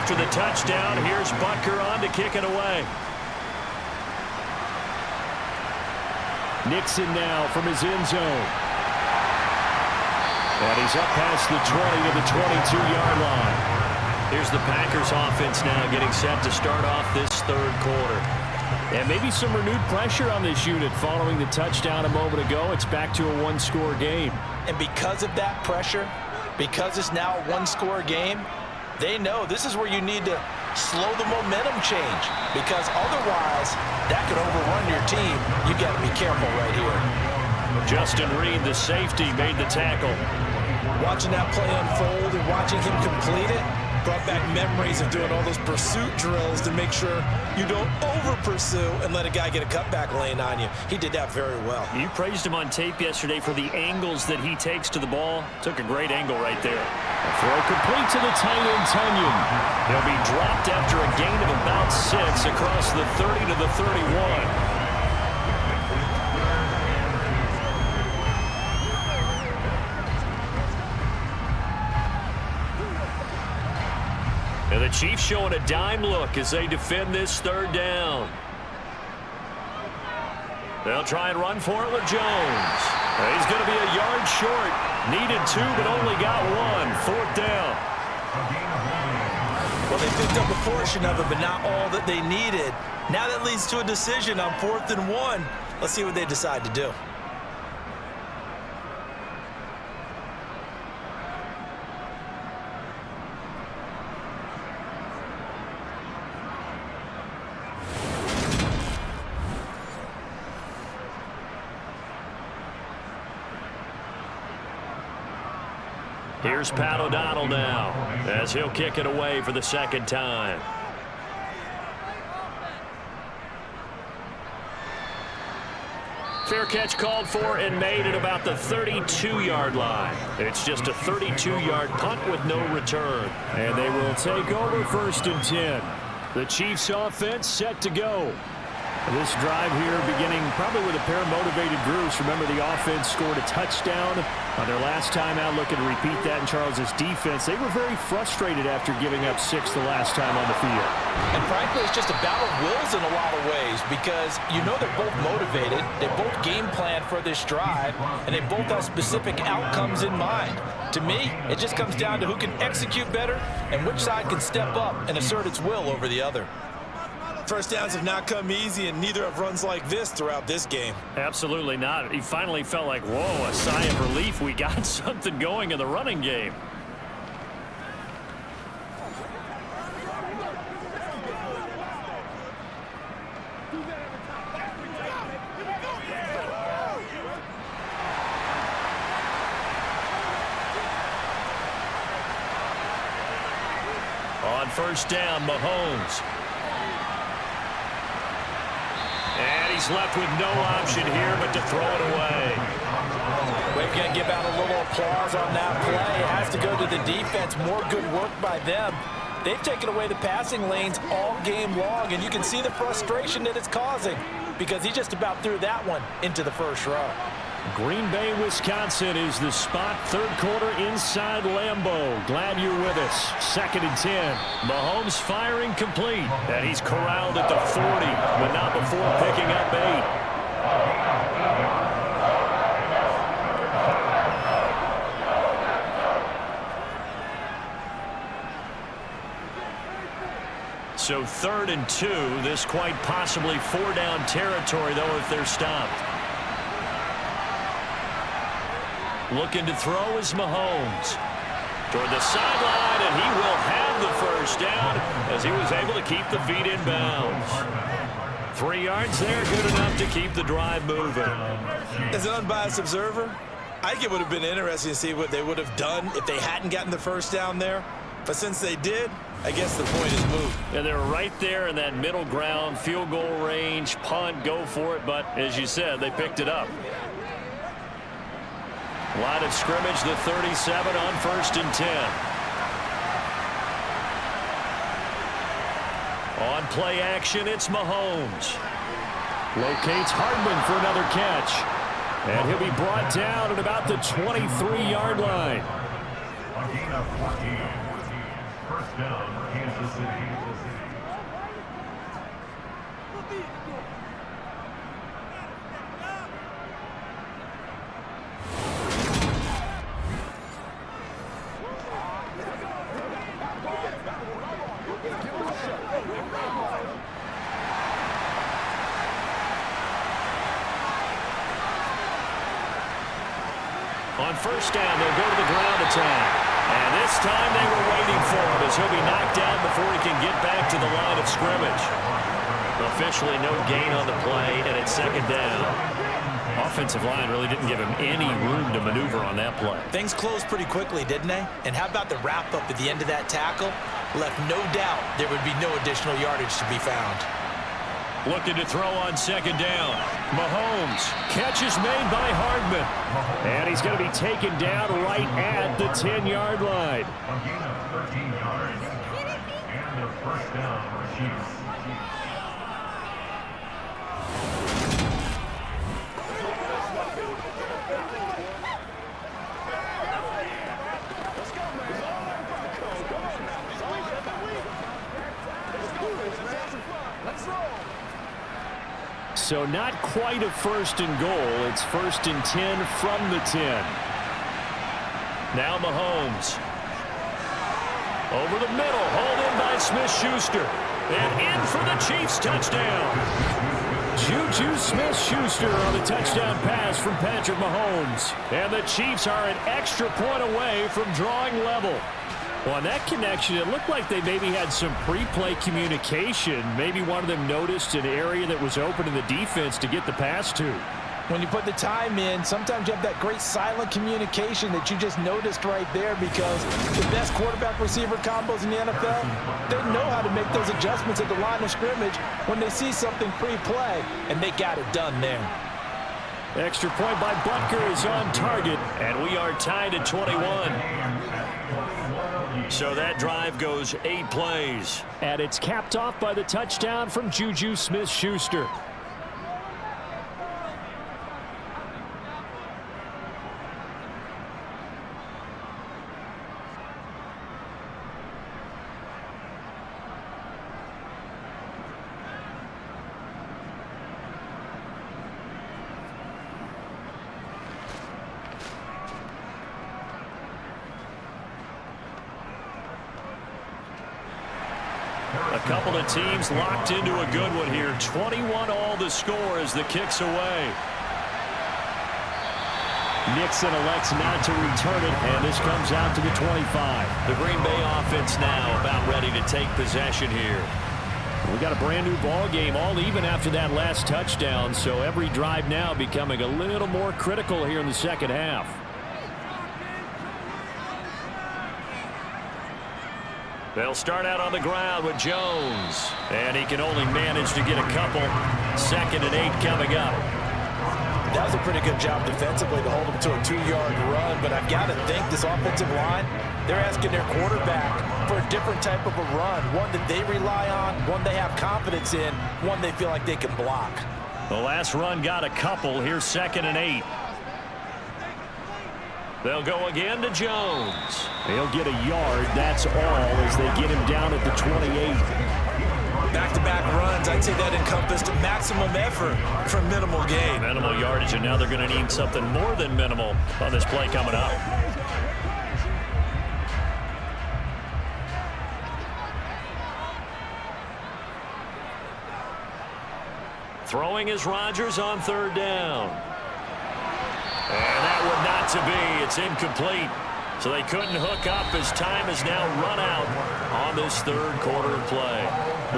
After the touchdown, here's Butker on to kick it away. Nixon now from his end zone. And he's up past the 20 to the 22-yard line. Here's the Packers offense now getting set to start off this third quarter. And maybe some renewed pressure on this unit following the touchdown a moment ago. It's back to a 1-score game. And because of that pressure, because it's now a 1-score game, they know this is where you need to slow the momentum change, because otherwise that could overrun your team. You got to be careful right here. Justin Reed, the safety, made the tackle. Watching that play unfold and watching him complete it brought back memories of doing all those pursuit drills to make sure you don't over-pursue and let a guy get a cutback lane on you. He did that very well. You praised him on tape yesterday for the angles that he takes to the ball. Took a great angle right there. A throw complete to the tight end, Tunyon. He'll be dropped after a gain of about 6 across the 30 to the 31. And the Chiefs showing a dime look as they defend this third down. They'll try and run for it with Jones. He's going to be a yard short. Needed 2, but only got 1. 4th down. Well, they picked up a portion of it, but not all that they needed. Now that leads to a decision on 4th and 1. Let's see what they decide to do. Here's Pat O'Donnell now as he'll kick it away for the 2nd time. Fair catch called for and made at about the 32-yard line. It's just a 32-yard punt with no return. And they will take over 1st and 10. The Chiefs offense set to go. This drive here beginning probably with a pair of motivated groups. Remember, the offense scored a touchdown on their last time out. Looking to repeat that in Charles's defense. They were very frustrated after giving up 6 the last time on the field. And frankly, it's just a battle of wills in a lot of ways because you know they're both motivated. They both game plan for this drive, and they both have specific outcomes in mind. To me, it just comes down to who can execute better and which side can step up and assert its will over the other. First downs have not come easy, and neither have runs like this throughout this game. Absolutely not. He finally felt like, whoa, a sigh of relief. We got something going in the running game. On 1st down, Mahomes. And he's left with no option here but to throw it away. We're going to give out a little applause on that play. It has to go to the defense. More good work by them. They've taken away the passing lanes all game long, and you can see the frustration that it's causing because he just about threw that one into the 1st row. Green Bay, Wisconsin is the spot. 3rd quarter inside Lambeau. Glad you're with us. 2nd and 10. Mahomes firing complete. And he's corralled at the 40, but not before picking up 8. So 3rd and 2. This quite possibly 4-down territory, though, if they're stopped. Looking to throw is Mahomes. Toward the sideline, and he will have the 1st down as he was able to keep the feet in bounds. 3 yards there, good enough to keep the drive moving. As an unbiased observer, I think it would have been interesting to see what they would have done if they hadn't gotten the 1st down there. But since they did, I guess the point is moved. Yeah, they were right there in that middle ground, field goal range, punt, go for it. But as you said, they picked it up. Line of scrimmage, the 37 on 1st and 10. On play action, it's Mahomes. Locates Hardman for another catch. And he'll be brought down at about the 23-yard line. A gain of 14. 1st down, Kansas City. On 1st down, they'll go to the ground attack. And this time they were waiting for him as he'll be knocked down before he can get back to the line of scrimmage. Officially no gain on the play, and it's 2nd down. Offensive line really didn't give him any room to maneuver on that play. Things closed pretty quickly, didn't they? And how about the wrap-up at the end of that tackle? Left no doubt there would be no additional yardage to be found. Looking to throw on 2nd down. Mahomes. Catch is made by Hardman. And he's going to be taken down right at the 10-yard line. A gain of 13 yards. And a 1st down for Chiefs. So not quite a 1st and goal. It's 1st and 10 from the 10. Now Mahomes. Over the middle. Hauled in by Smith-Schuster. And in for the Chiefs touchdown. Juju Smith-Schuster on the touchdown pass from Patrick Mahomes. And the Chiefs are an extra point away from drawing level. Well, on that connection, it looked like they maybe had some pre-play communication. Maybe one of them noticed an area that was open in the defense to get the pass to. When you put the time in, sometimes you have that great silent communication that you just noticed right there, because the best quarterback-receiver combos in the NFL, they know how to make those adjustments at the line of scrimmage when they see something pre-play, and they got it done there. Extra point by Butker is on target, and we are tied at 21. So that drive goes 8 plays. And it's capped off by the touchdown from Juju Smith-Schuster. A couple of teams locked into a good one here. 21 all the score as the kick's away. Nixon elects not to return it, and this comes out to the 25. The Green Bay offense now about ready to take possession here. We got a brand new ball game, all even after that last touchdown, so every drive now becoming a little more critical here in the second half. They'll start out on the ground with Jones, and he can only manage to get a couple. 2nd and 8 coming up. That was a pretty good job defensively to hold him to a 2-yard run, but I've got to think this offensive line, they're asking their quarterback for a different type of a run, one that they rely on, one they have confidence in, one they feel like they can block. The last run got a couple. Here's 2nd and 8. They'll go again to Jones. He'll get a yard, that's all, as they get him down at the 28. Back-to-back runs, I'd say that encompassed maximum effort for minimal gain. Minimal yardage, and now they're going to need something more than minimal on this play coming up. Throwing is Rodgers on 3rd down. And that would not to be. It's incomplete. So they couldn't hook up as time has now run out on this 3rd quarter of play.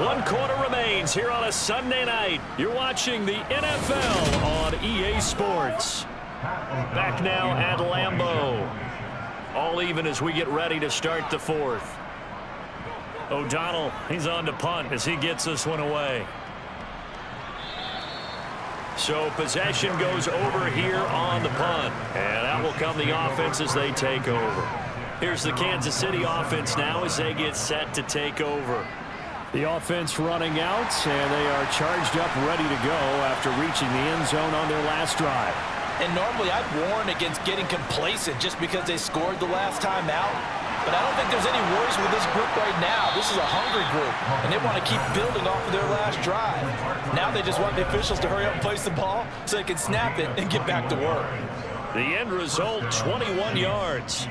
1 quarter remains here on a Sunday night. You're watching the NFL on EA Sports. Back now at Lambeau. All even as we get ready to start the 4th. O'Donnell, he's on to punt as he gets this one away. So possession goes over here on the punt. And out will come the offense as they take over. Here's the Kansas City offense now as they get set to take over. The offense running out, and they are charged up, ready to go after reaching the end zone on their last drive. And normally I'd warn against getting complacent just because they scored the last time out. But I don't think there's any worries with this group right now. This is a hungry group, and they want to keep building off of their last drive. Now they just want the officials to hurry up and place the ball so they can snap it and get back to work. The end result, 21 yards.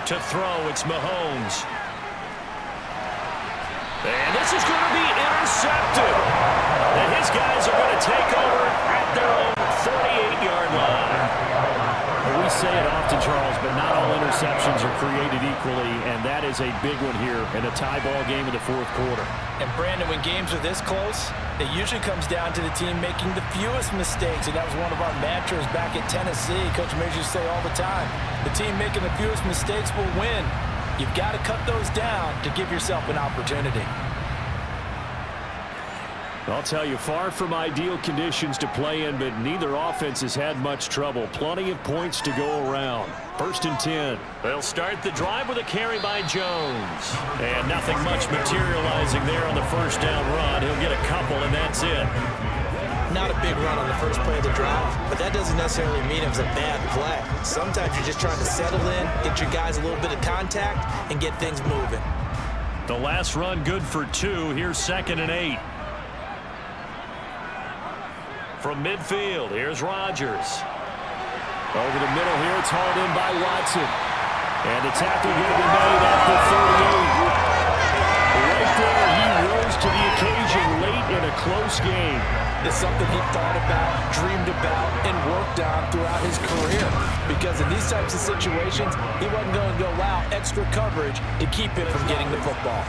To throw, it's Mahomes. And this is going to be intercepted. And his guys are going to take over at their own 48-yard line. Well, we say it often, Charles, but not all interceptions are created equally, and that is a big one here in a tie ball game in the 4th quarter. And Brandon, when games are this close, it usually comes down to the team making the fewest mistakes, and that was one of our mantras back at Tennessee. Coach Major used to say all the time, the team making the fewest mistakes will win. You've got to cut those down to give yourself an opportunity. I'll tell you, far from ideal conditions to play in, but neither offense has had much trouble. Plenty of points to go around. 1st and 10. They'll start the drive with a carry by Jones. And nothing much materializing there on the first down run. He'll get a couple, and that's it. Not a big run on the first play of the drive, but that doesn't necessarily mean it was a bad play. Sometimes you're just trying to settle in, get your guys a little bit of contact, and get things moving. The last run good for 2. Here's 2nd and 8. From midfield, here's Rodgers. Over the middle here, it's hauled in by Watson. And the tackle going to be made at the 38. Right there, he rose to the occasion late in a close game. It's something he thought about, dreamed about, and worked on throughout his career. Because in these types of situations, he wasn't going to allow extra coverage to keep him from getting the football.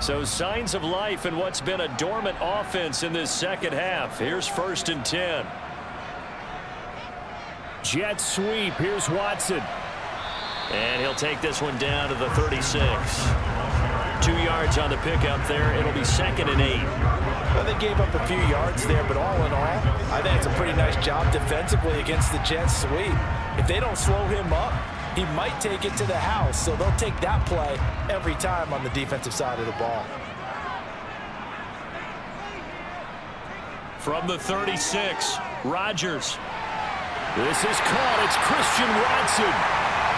So signs of life in what's been a dormant offense in this second half. Here's 1st and 10. Jet sweep. Here's Watson. And he'll take this one down to the 36. 2 yards on the pickup there. It'll be 2nd and 8. Well, they gave up a few yards there, but all in all, I think it's a pretty nice job defensively against the jet sweep. If they don't slow him up, he might take it to the house, so they'll take that play every time on the defensive side of the ball. From the 36, Rodgers. This is caught. It's Christian Watson.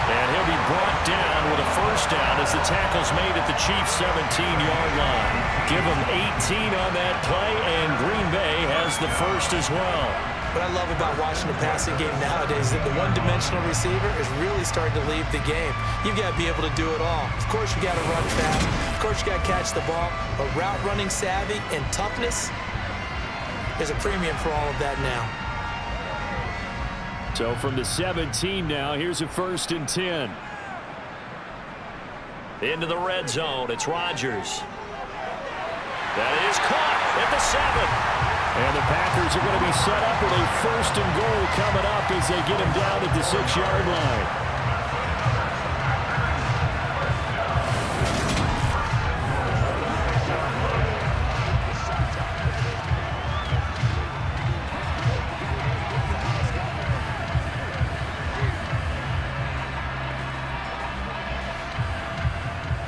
And he'll be brought down with a first down as the tackle's made at the Chiefs' 17-yard line. Give him 18 on that play, and Green Bay has the first as well. What I love about watching the passing game nowadays is that the one-dimensional receiver is really starting to leave the game. You've got to be able to do it all. Of course, you got to run fast. Of course, you got to catch the ball. But route running savvy and toughness, there's a premium for all of that now. So from the 17 now, here's a 1st and 10. Into the red zone, it's Rodgers. That is caught at the 7. And the Packers are going to be set up with a 1st and goal coming up as they get him down at the 6-yard line.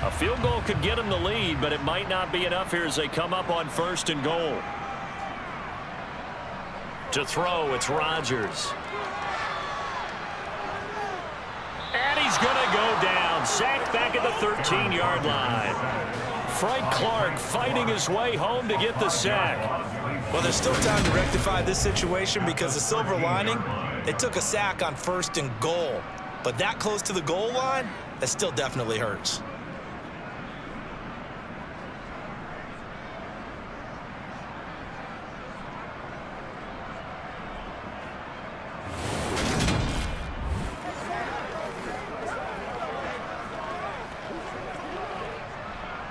A field goal could get them the lead, but it might not be enough here as they come up on 1st and goal. To throw, it's Rodgers. And he's going to go down. Sacked back at the 13-yard line. Frank Clark fighting his way home to get the sack. Well, there's still time to rectify this situation because the silver lining, they took a sack on 1st and goal. But that close to the goal line, that still definitely hurts.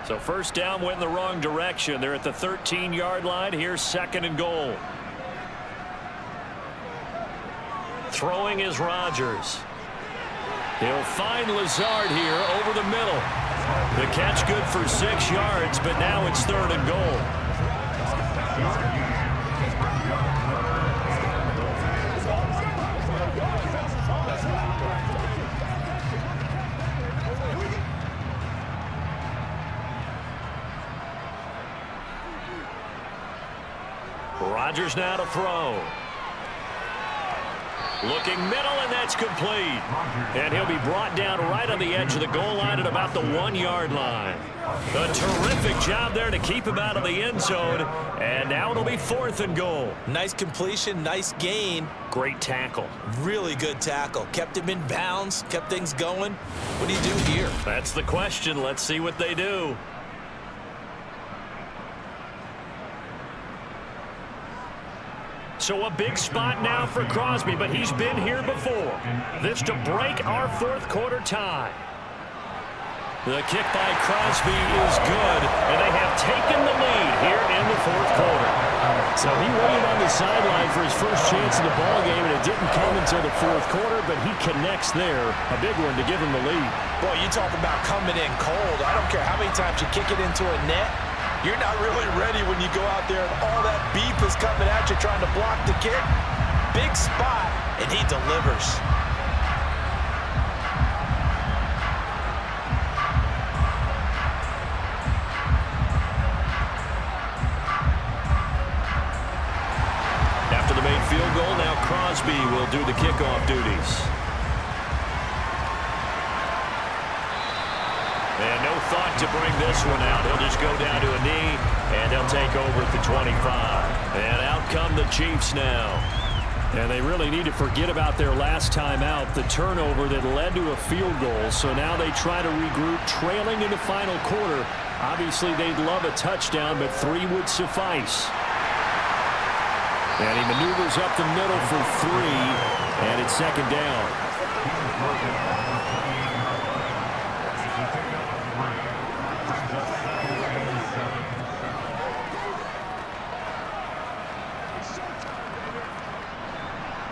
So first down went in the wrong direction. They're at the 13-yard line. Here's 2nd and goal. Throwing is Rodgers. He'll find Lazard here over the middle. The catch good for 6 yards, but now it's 3rd and goal. Rodgers now to throw. Looking middle, and that's complete. And he'll be brought down right on the edge of the goal line at about the 1-yard line. A terrific job there to keep him out of the end zone. And now it'll be 4th and goal. Nice completion, nice gain. Great tackle. Really good tackle. Kept him in bounds, kept things going. What do you do here? That's the question. Let's see what they do. So a big spot now for Crosby, but he's been here before. This to break our 4th quarter tie. The kick by Crosby is good, and they have taken the lead here in the fourth quarter. So he waited on the sideline for his first chance in the ballgame, and it didn't come until the fourth quarter, but he connects there. A big one to give him the lead. Boy, you talk about coming in cold. I don't care how many times you kick it into a net. You're not really ready when you go out there and all that beef is coming at you trying to block the kick. Big spot, and he delivers. After the made field goal, now Crosby will do the kickoff duties. And no thought to bring this one out. He'll just go down to a knee, and they'll take over at the 25. And out come the Chiefs now. And they really need to forget about their last time out, the turnover that led to a field goal. So now they try to regroup, trailing in the final quarter. Obviously, they'd love a touchdown, but 3 would suffice. And he maneuvers up the middle for 3, and it's second down.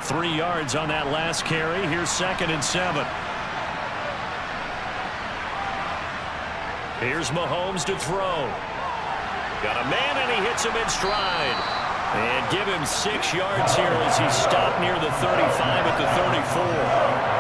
3 yards on that last carry. Here's 2nd and 7. Here's Mahomes to throw. Got a man, and he hits him in stride. And give him 6 yards here as he stopped near the 35 at the 34.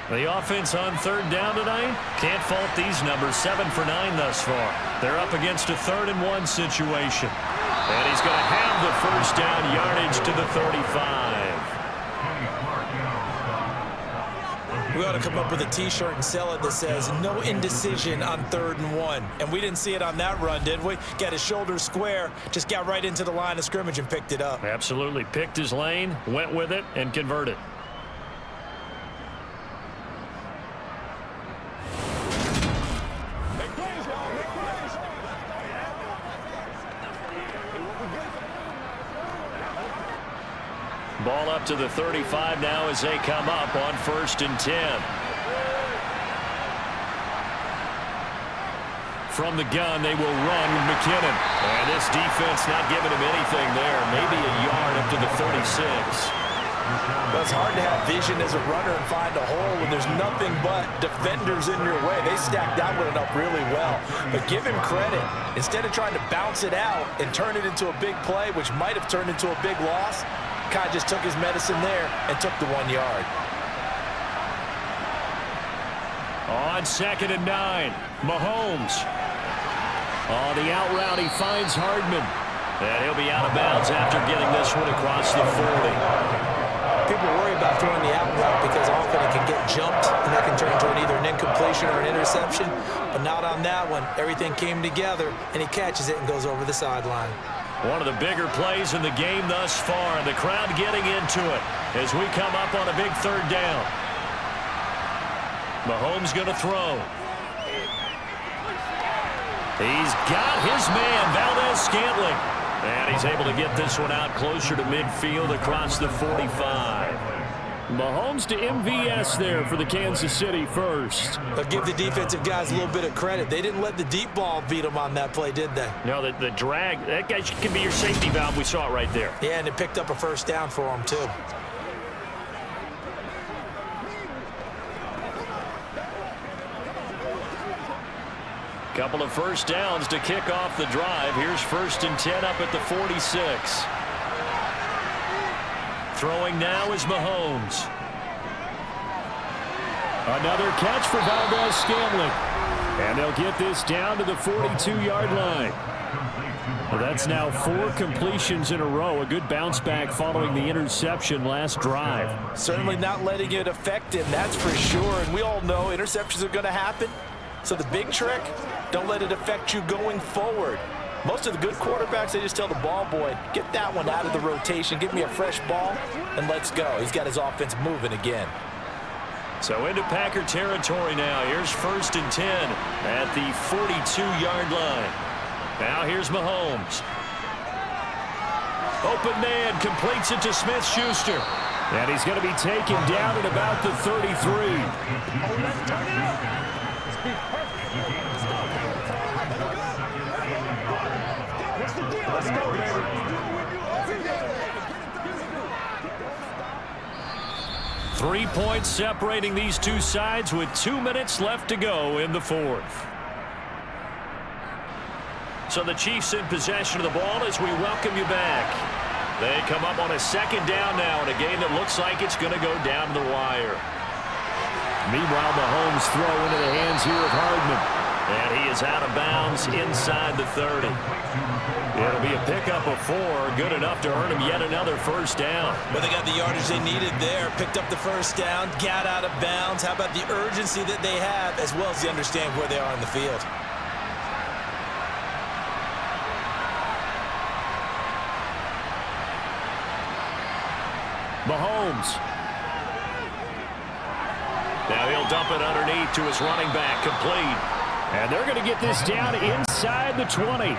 The offense on 3rd down tonight. Can't fault these numbers. 7 for 9 thus far. They're up against a 3rd and 1 situation. And he's going to have the first down yardage to the 35. We ought to come up with a T-shirt and sell it that says, no indecision on 3rd and 1. And we didn't see it on that run, did we? Got his shoulders square, just got right into the line of scrimmage and picked it up. Absolutely. Picked his lane, went with it, and converted. Ball up to the 35 now as they come up on 1st and 10. From the gun, they will run with McKinnon. And this defense not giving him anything there. Maybe a yard up to the 36. Well, it's hard to have vision as a runner and find a hole when there's nothing but defenders in your way. They stacked that one up really well. But give him credit. Instead of trying to bounce it out and turn it into a big play, which might have turned into a big loss, Kai just took his medicine there and took the 1 yard. On 2nd and 9, Mahomes. On the out route, he finds Hardman. And he'll be out of bounds after getting this one across the 40. People worry about throwing the out route because often it can get jumped and that can turn into either an incompletion or an interception. But not on that one. Everything came together, and he catches it and goes over the sideline. One of the bigger plays in the game thus far. The crowd getting into it as we come up on a big 3rd down. Mahomes going to throw. He's got his man, Valdez-Scantling. And he's able to get this one out closer to midfield across the 45. Mahomes to MVS there for the Kansas City first. But give the defensive guys a little bit of credit. They didn't let the deep ball beat them on that play, did they? No, the drag, that guy can be your safety valve. We saw it right there. Yeah, and it picked up a first down for him, too. Couple of first downs to kick off the drive. Here's 1st and 10 up at the 46. Throwing now is Mahomes. Another catch for Valdez-Scantling. And they'll get this down to the 42-yard line. Well, that's now 4 completions in a row. A good bounce back following the interception last drive. Certainly not letting it affect him, that's for sure. And we all know interceptions are going to happen. So the big trick, don't let it affect you going forward. Most of the good quarterbacks, they just tell the ball boy, get that one out of the rotation, give me a fresh ball, and let's go. He's got his offense moving again. So into Packer territory now. Here's 1st and 10 at the 42-yard line. Now here's Mahomes. Open man completes it to Smith-Schuster. And he's going to be taken down at about the 33. Let's turn it up. What's the deal? Let's go, baby. 3 points separating these two sides with 2 minutes left to go in the fourth. So the Chiefs in possession of the ball as we welcome you back. They come up on a second down now in a game that looks like it's going to go down to the wire. Meanwhile, Mahomes throw into the hands here of Hardman. And he is out of bounds inside the 30. It'll be a pickup of 4, good enough to earn him yet another first down. But they got the yardage they needed there, picked up the first down, got out of bounds. How about the urgency that they have, as well as they understand where they are on the field? Mahomes. Now he'll dump it underneath to his running back, complete. And they're going to get this down inside the 20.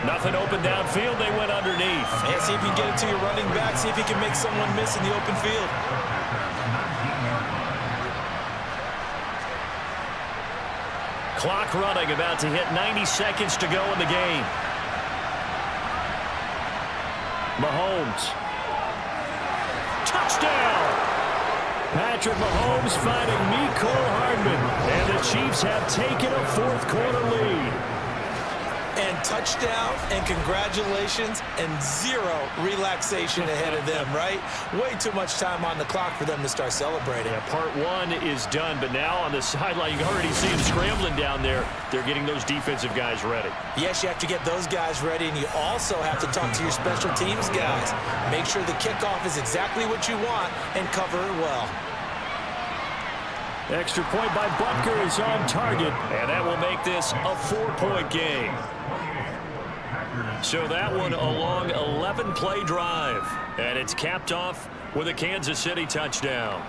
Nothing open downfield, they went underneath. And see if you can get it to your running back, see if you can make someone miss in the open field. Clock running, about to hit 90 seconds to go in the game. Mahomes. Touchdown! Patrick Mahomes finding Mecole Hardman. And the Chiefs have taken a fourth-quarter lead. And touchdown, and congratulations, and zero relaxation ahead of them, right? Way too much time on the clock for them to start celebrating. Yeah, part one is done, but now on the sideline, you can already see them scrambling down there. They're getting those defensive guys ready. Yes, you have to get those guys ready, and you also have to talk to your special teams guys. Make sure the kickoff is exactly what you want and cover it well. Extra point by Butker is on target, and that will make this a 4-point game. So that one a long 11-play drive, and it's capped off with a Kansas City touchdown.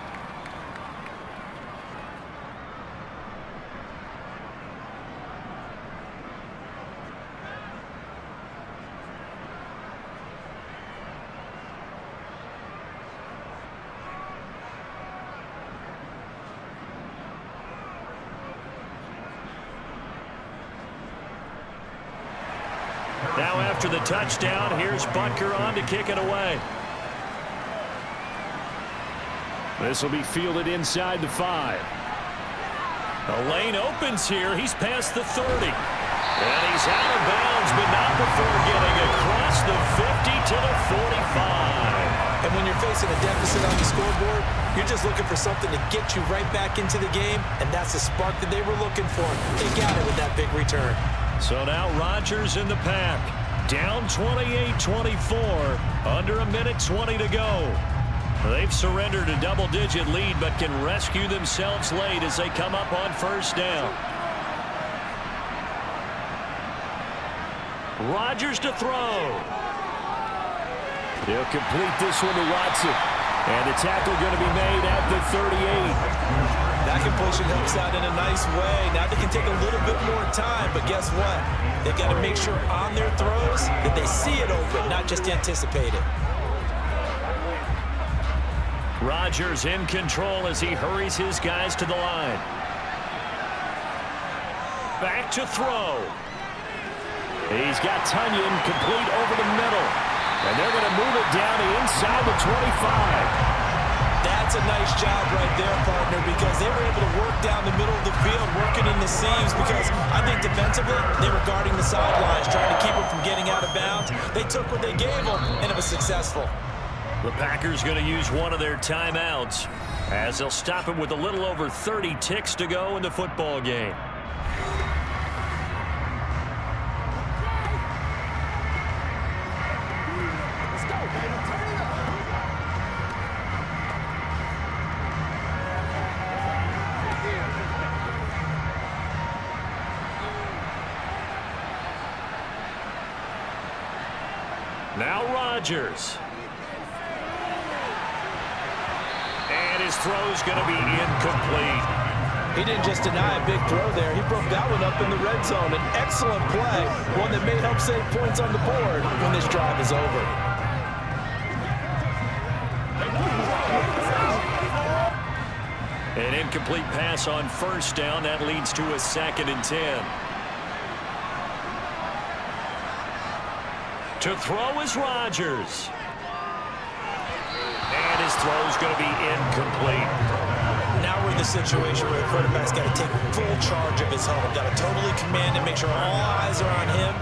Now after the touchdown, here's Butker on to kick it away. This will be fielded inside the 5. The lane opens here. He's past the 30. And he's out of bounds, but not before getting across the 50 to the 45. And when you're facing a deficit on the scoreboard, you're just looking for something to get you right back into the game, and that's the spark that they were looking for. They got it with that big return. So now Rodgers in the pack. Down 28-24. Under a minute 20 to go. They've surrendered a double-digit lead, but can rescue themselves late as they come up on first down. Rodgers to throw. He'll complete this one to Watson. And the tackle going to be made at the 38. That completion helps out in a nice way. Now they can take a little bit more time, but guess what? They've got to make sure on their throws that they see it open, not just anticipate it. Rodgers in control as he hurries his guys to the line. Back to throw. He's got Tunyon complete over the middle. And they're going to move it down to inside the 25. That's a nice job right there, partner, because they were able to work down the middle of the field, working in the seams, because I think defensively, they were guarding the sidelines, trying to keep them from getting out of bounds. They took what they gave them, and it was successful. The Packers going to use one of their timeouts as they'll stop it with a little over 30 ticks to go in the football game. Now Rodgers. And his throw's going to be incomplete. He didn't just deny a big throw there. He broke that one up in the red zone. An excellent play, one that may help save points on the board when this drive is over. An incomplete pass on first down. That leads to a 2nd and 10. To throw is Rodgers. And his throw's going to be incomplete. Now we're in the situation where the quarterback's got to take full charge of his home. Got to totally command and make sure all eyes are on him.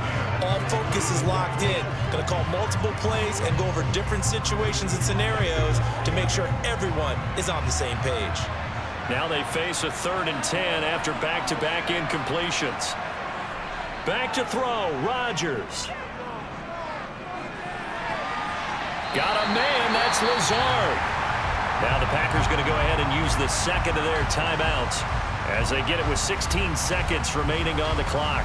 All focus is locked in. Going to call multiple plays and go over different situations and scenarios to make sure everyone is on the same page. Now they face a 3rd and 10 after back-to-back incompletions. Back to throw, Rodgers. Got a man, that's Lazard. Now the Packers going to go ahead and use the 2nd of their timeouts as they get it with 16 seconds remaining on the clock.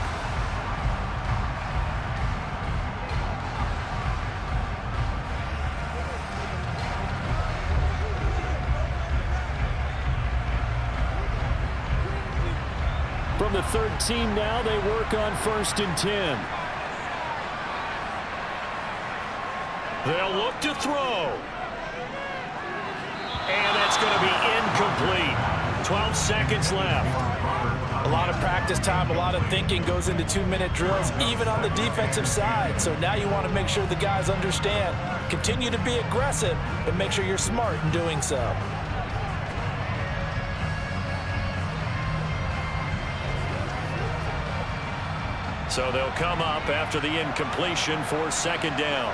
From the 13 now, they work on 1st and 10. They'll look to throw. And that's going to be incomplete. 12 seconds left. A lot of practice time, a lot of thinking goes into 2-minute drills, even on the defensive side. So now you want to make sure the guys understand. Continue to be aggressive, but make sure you're smart in doing so. So they'll come up after the incompletion for 2nd down.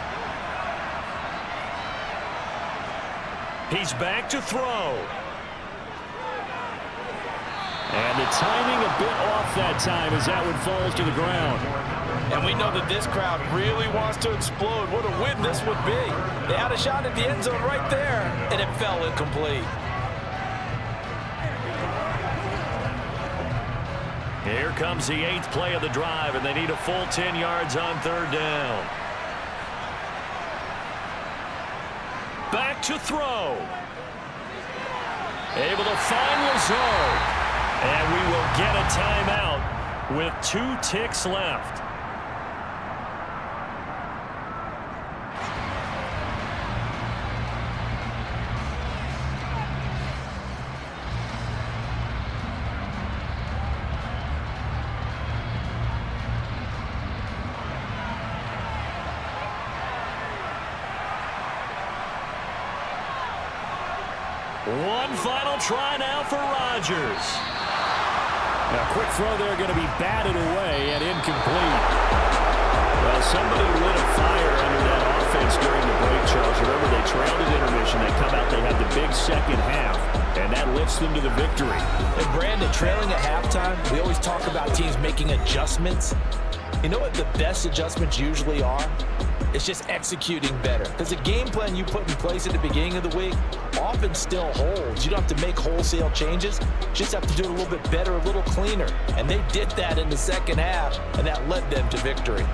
He's back to throw. And the timing a bit off that time as that one falls to the ground. And we know that this crowd really wants to explode. What a win this would be. They had a shot at the end zone right there, and it fell incomplete. Here comes the 8th play of the drive, and they need a full 10 yards on 3rd down. Back to throw. Able to find Lazard. And we will get a timeout with 2 ticks left. One final try now for Rodgers. Now, quick throw there going to be batted away and incomplete. Well, somebody lit a fire under that offense during the break, Charles. Remember, they trailed at intermission. They come out, they have the big second half, and that lifts them to the victory. And Brandon, trailing at halftime, we always talk about teams making adjustments. You know what the best adjustments usually are? It's just executing better. Because the game plan you put in place at the beginning of the week often still holds. You don't have to make wholesale changes. You just have to do it a little bit better, a little cleaner. And they did that in the second half, and that led them to victory.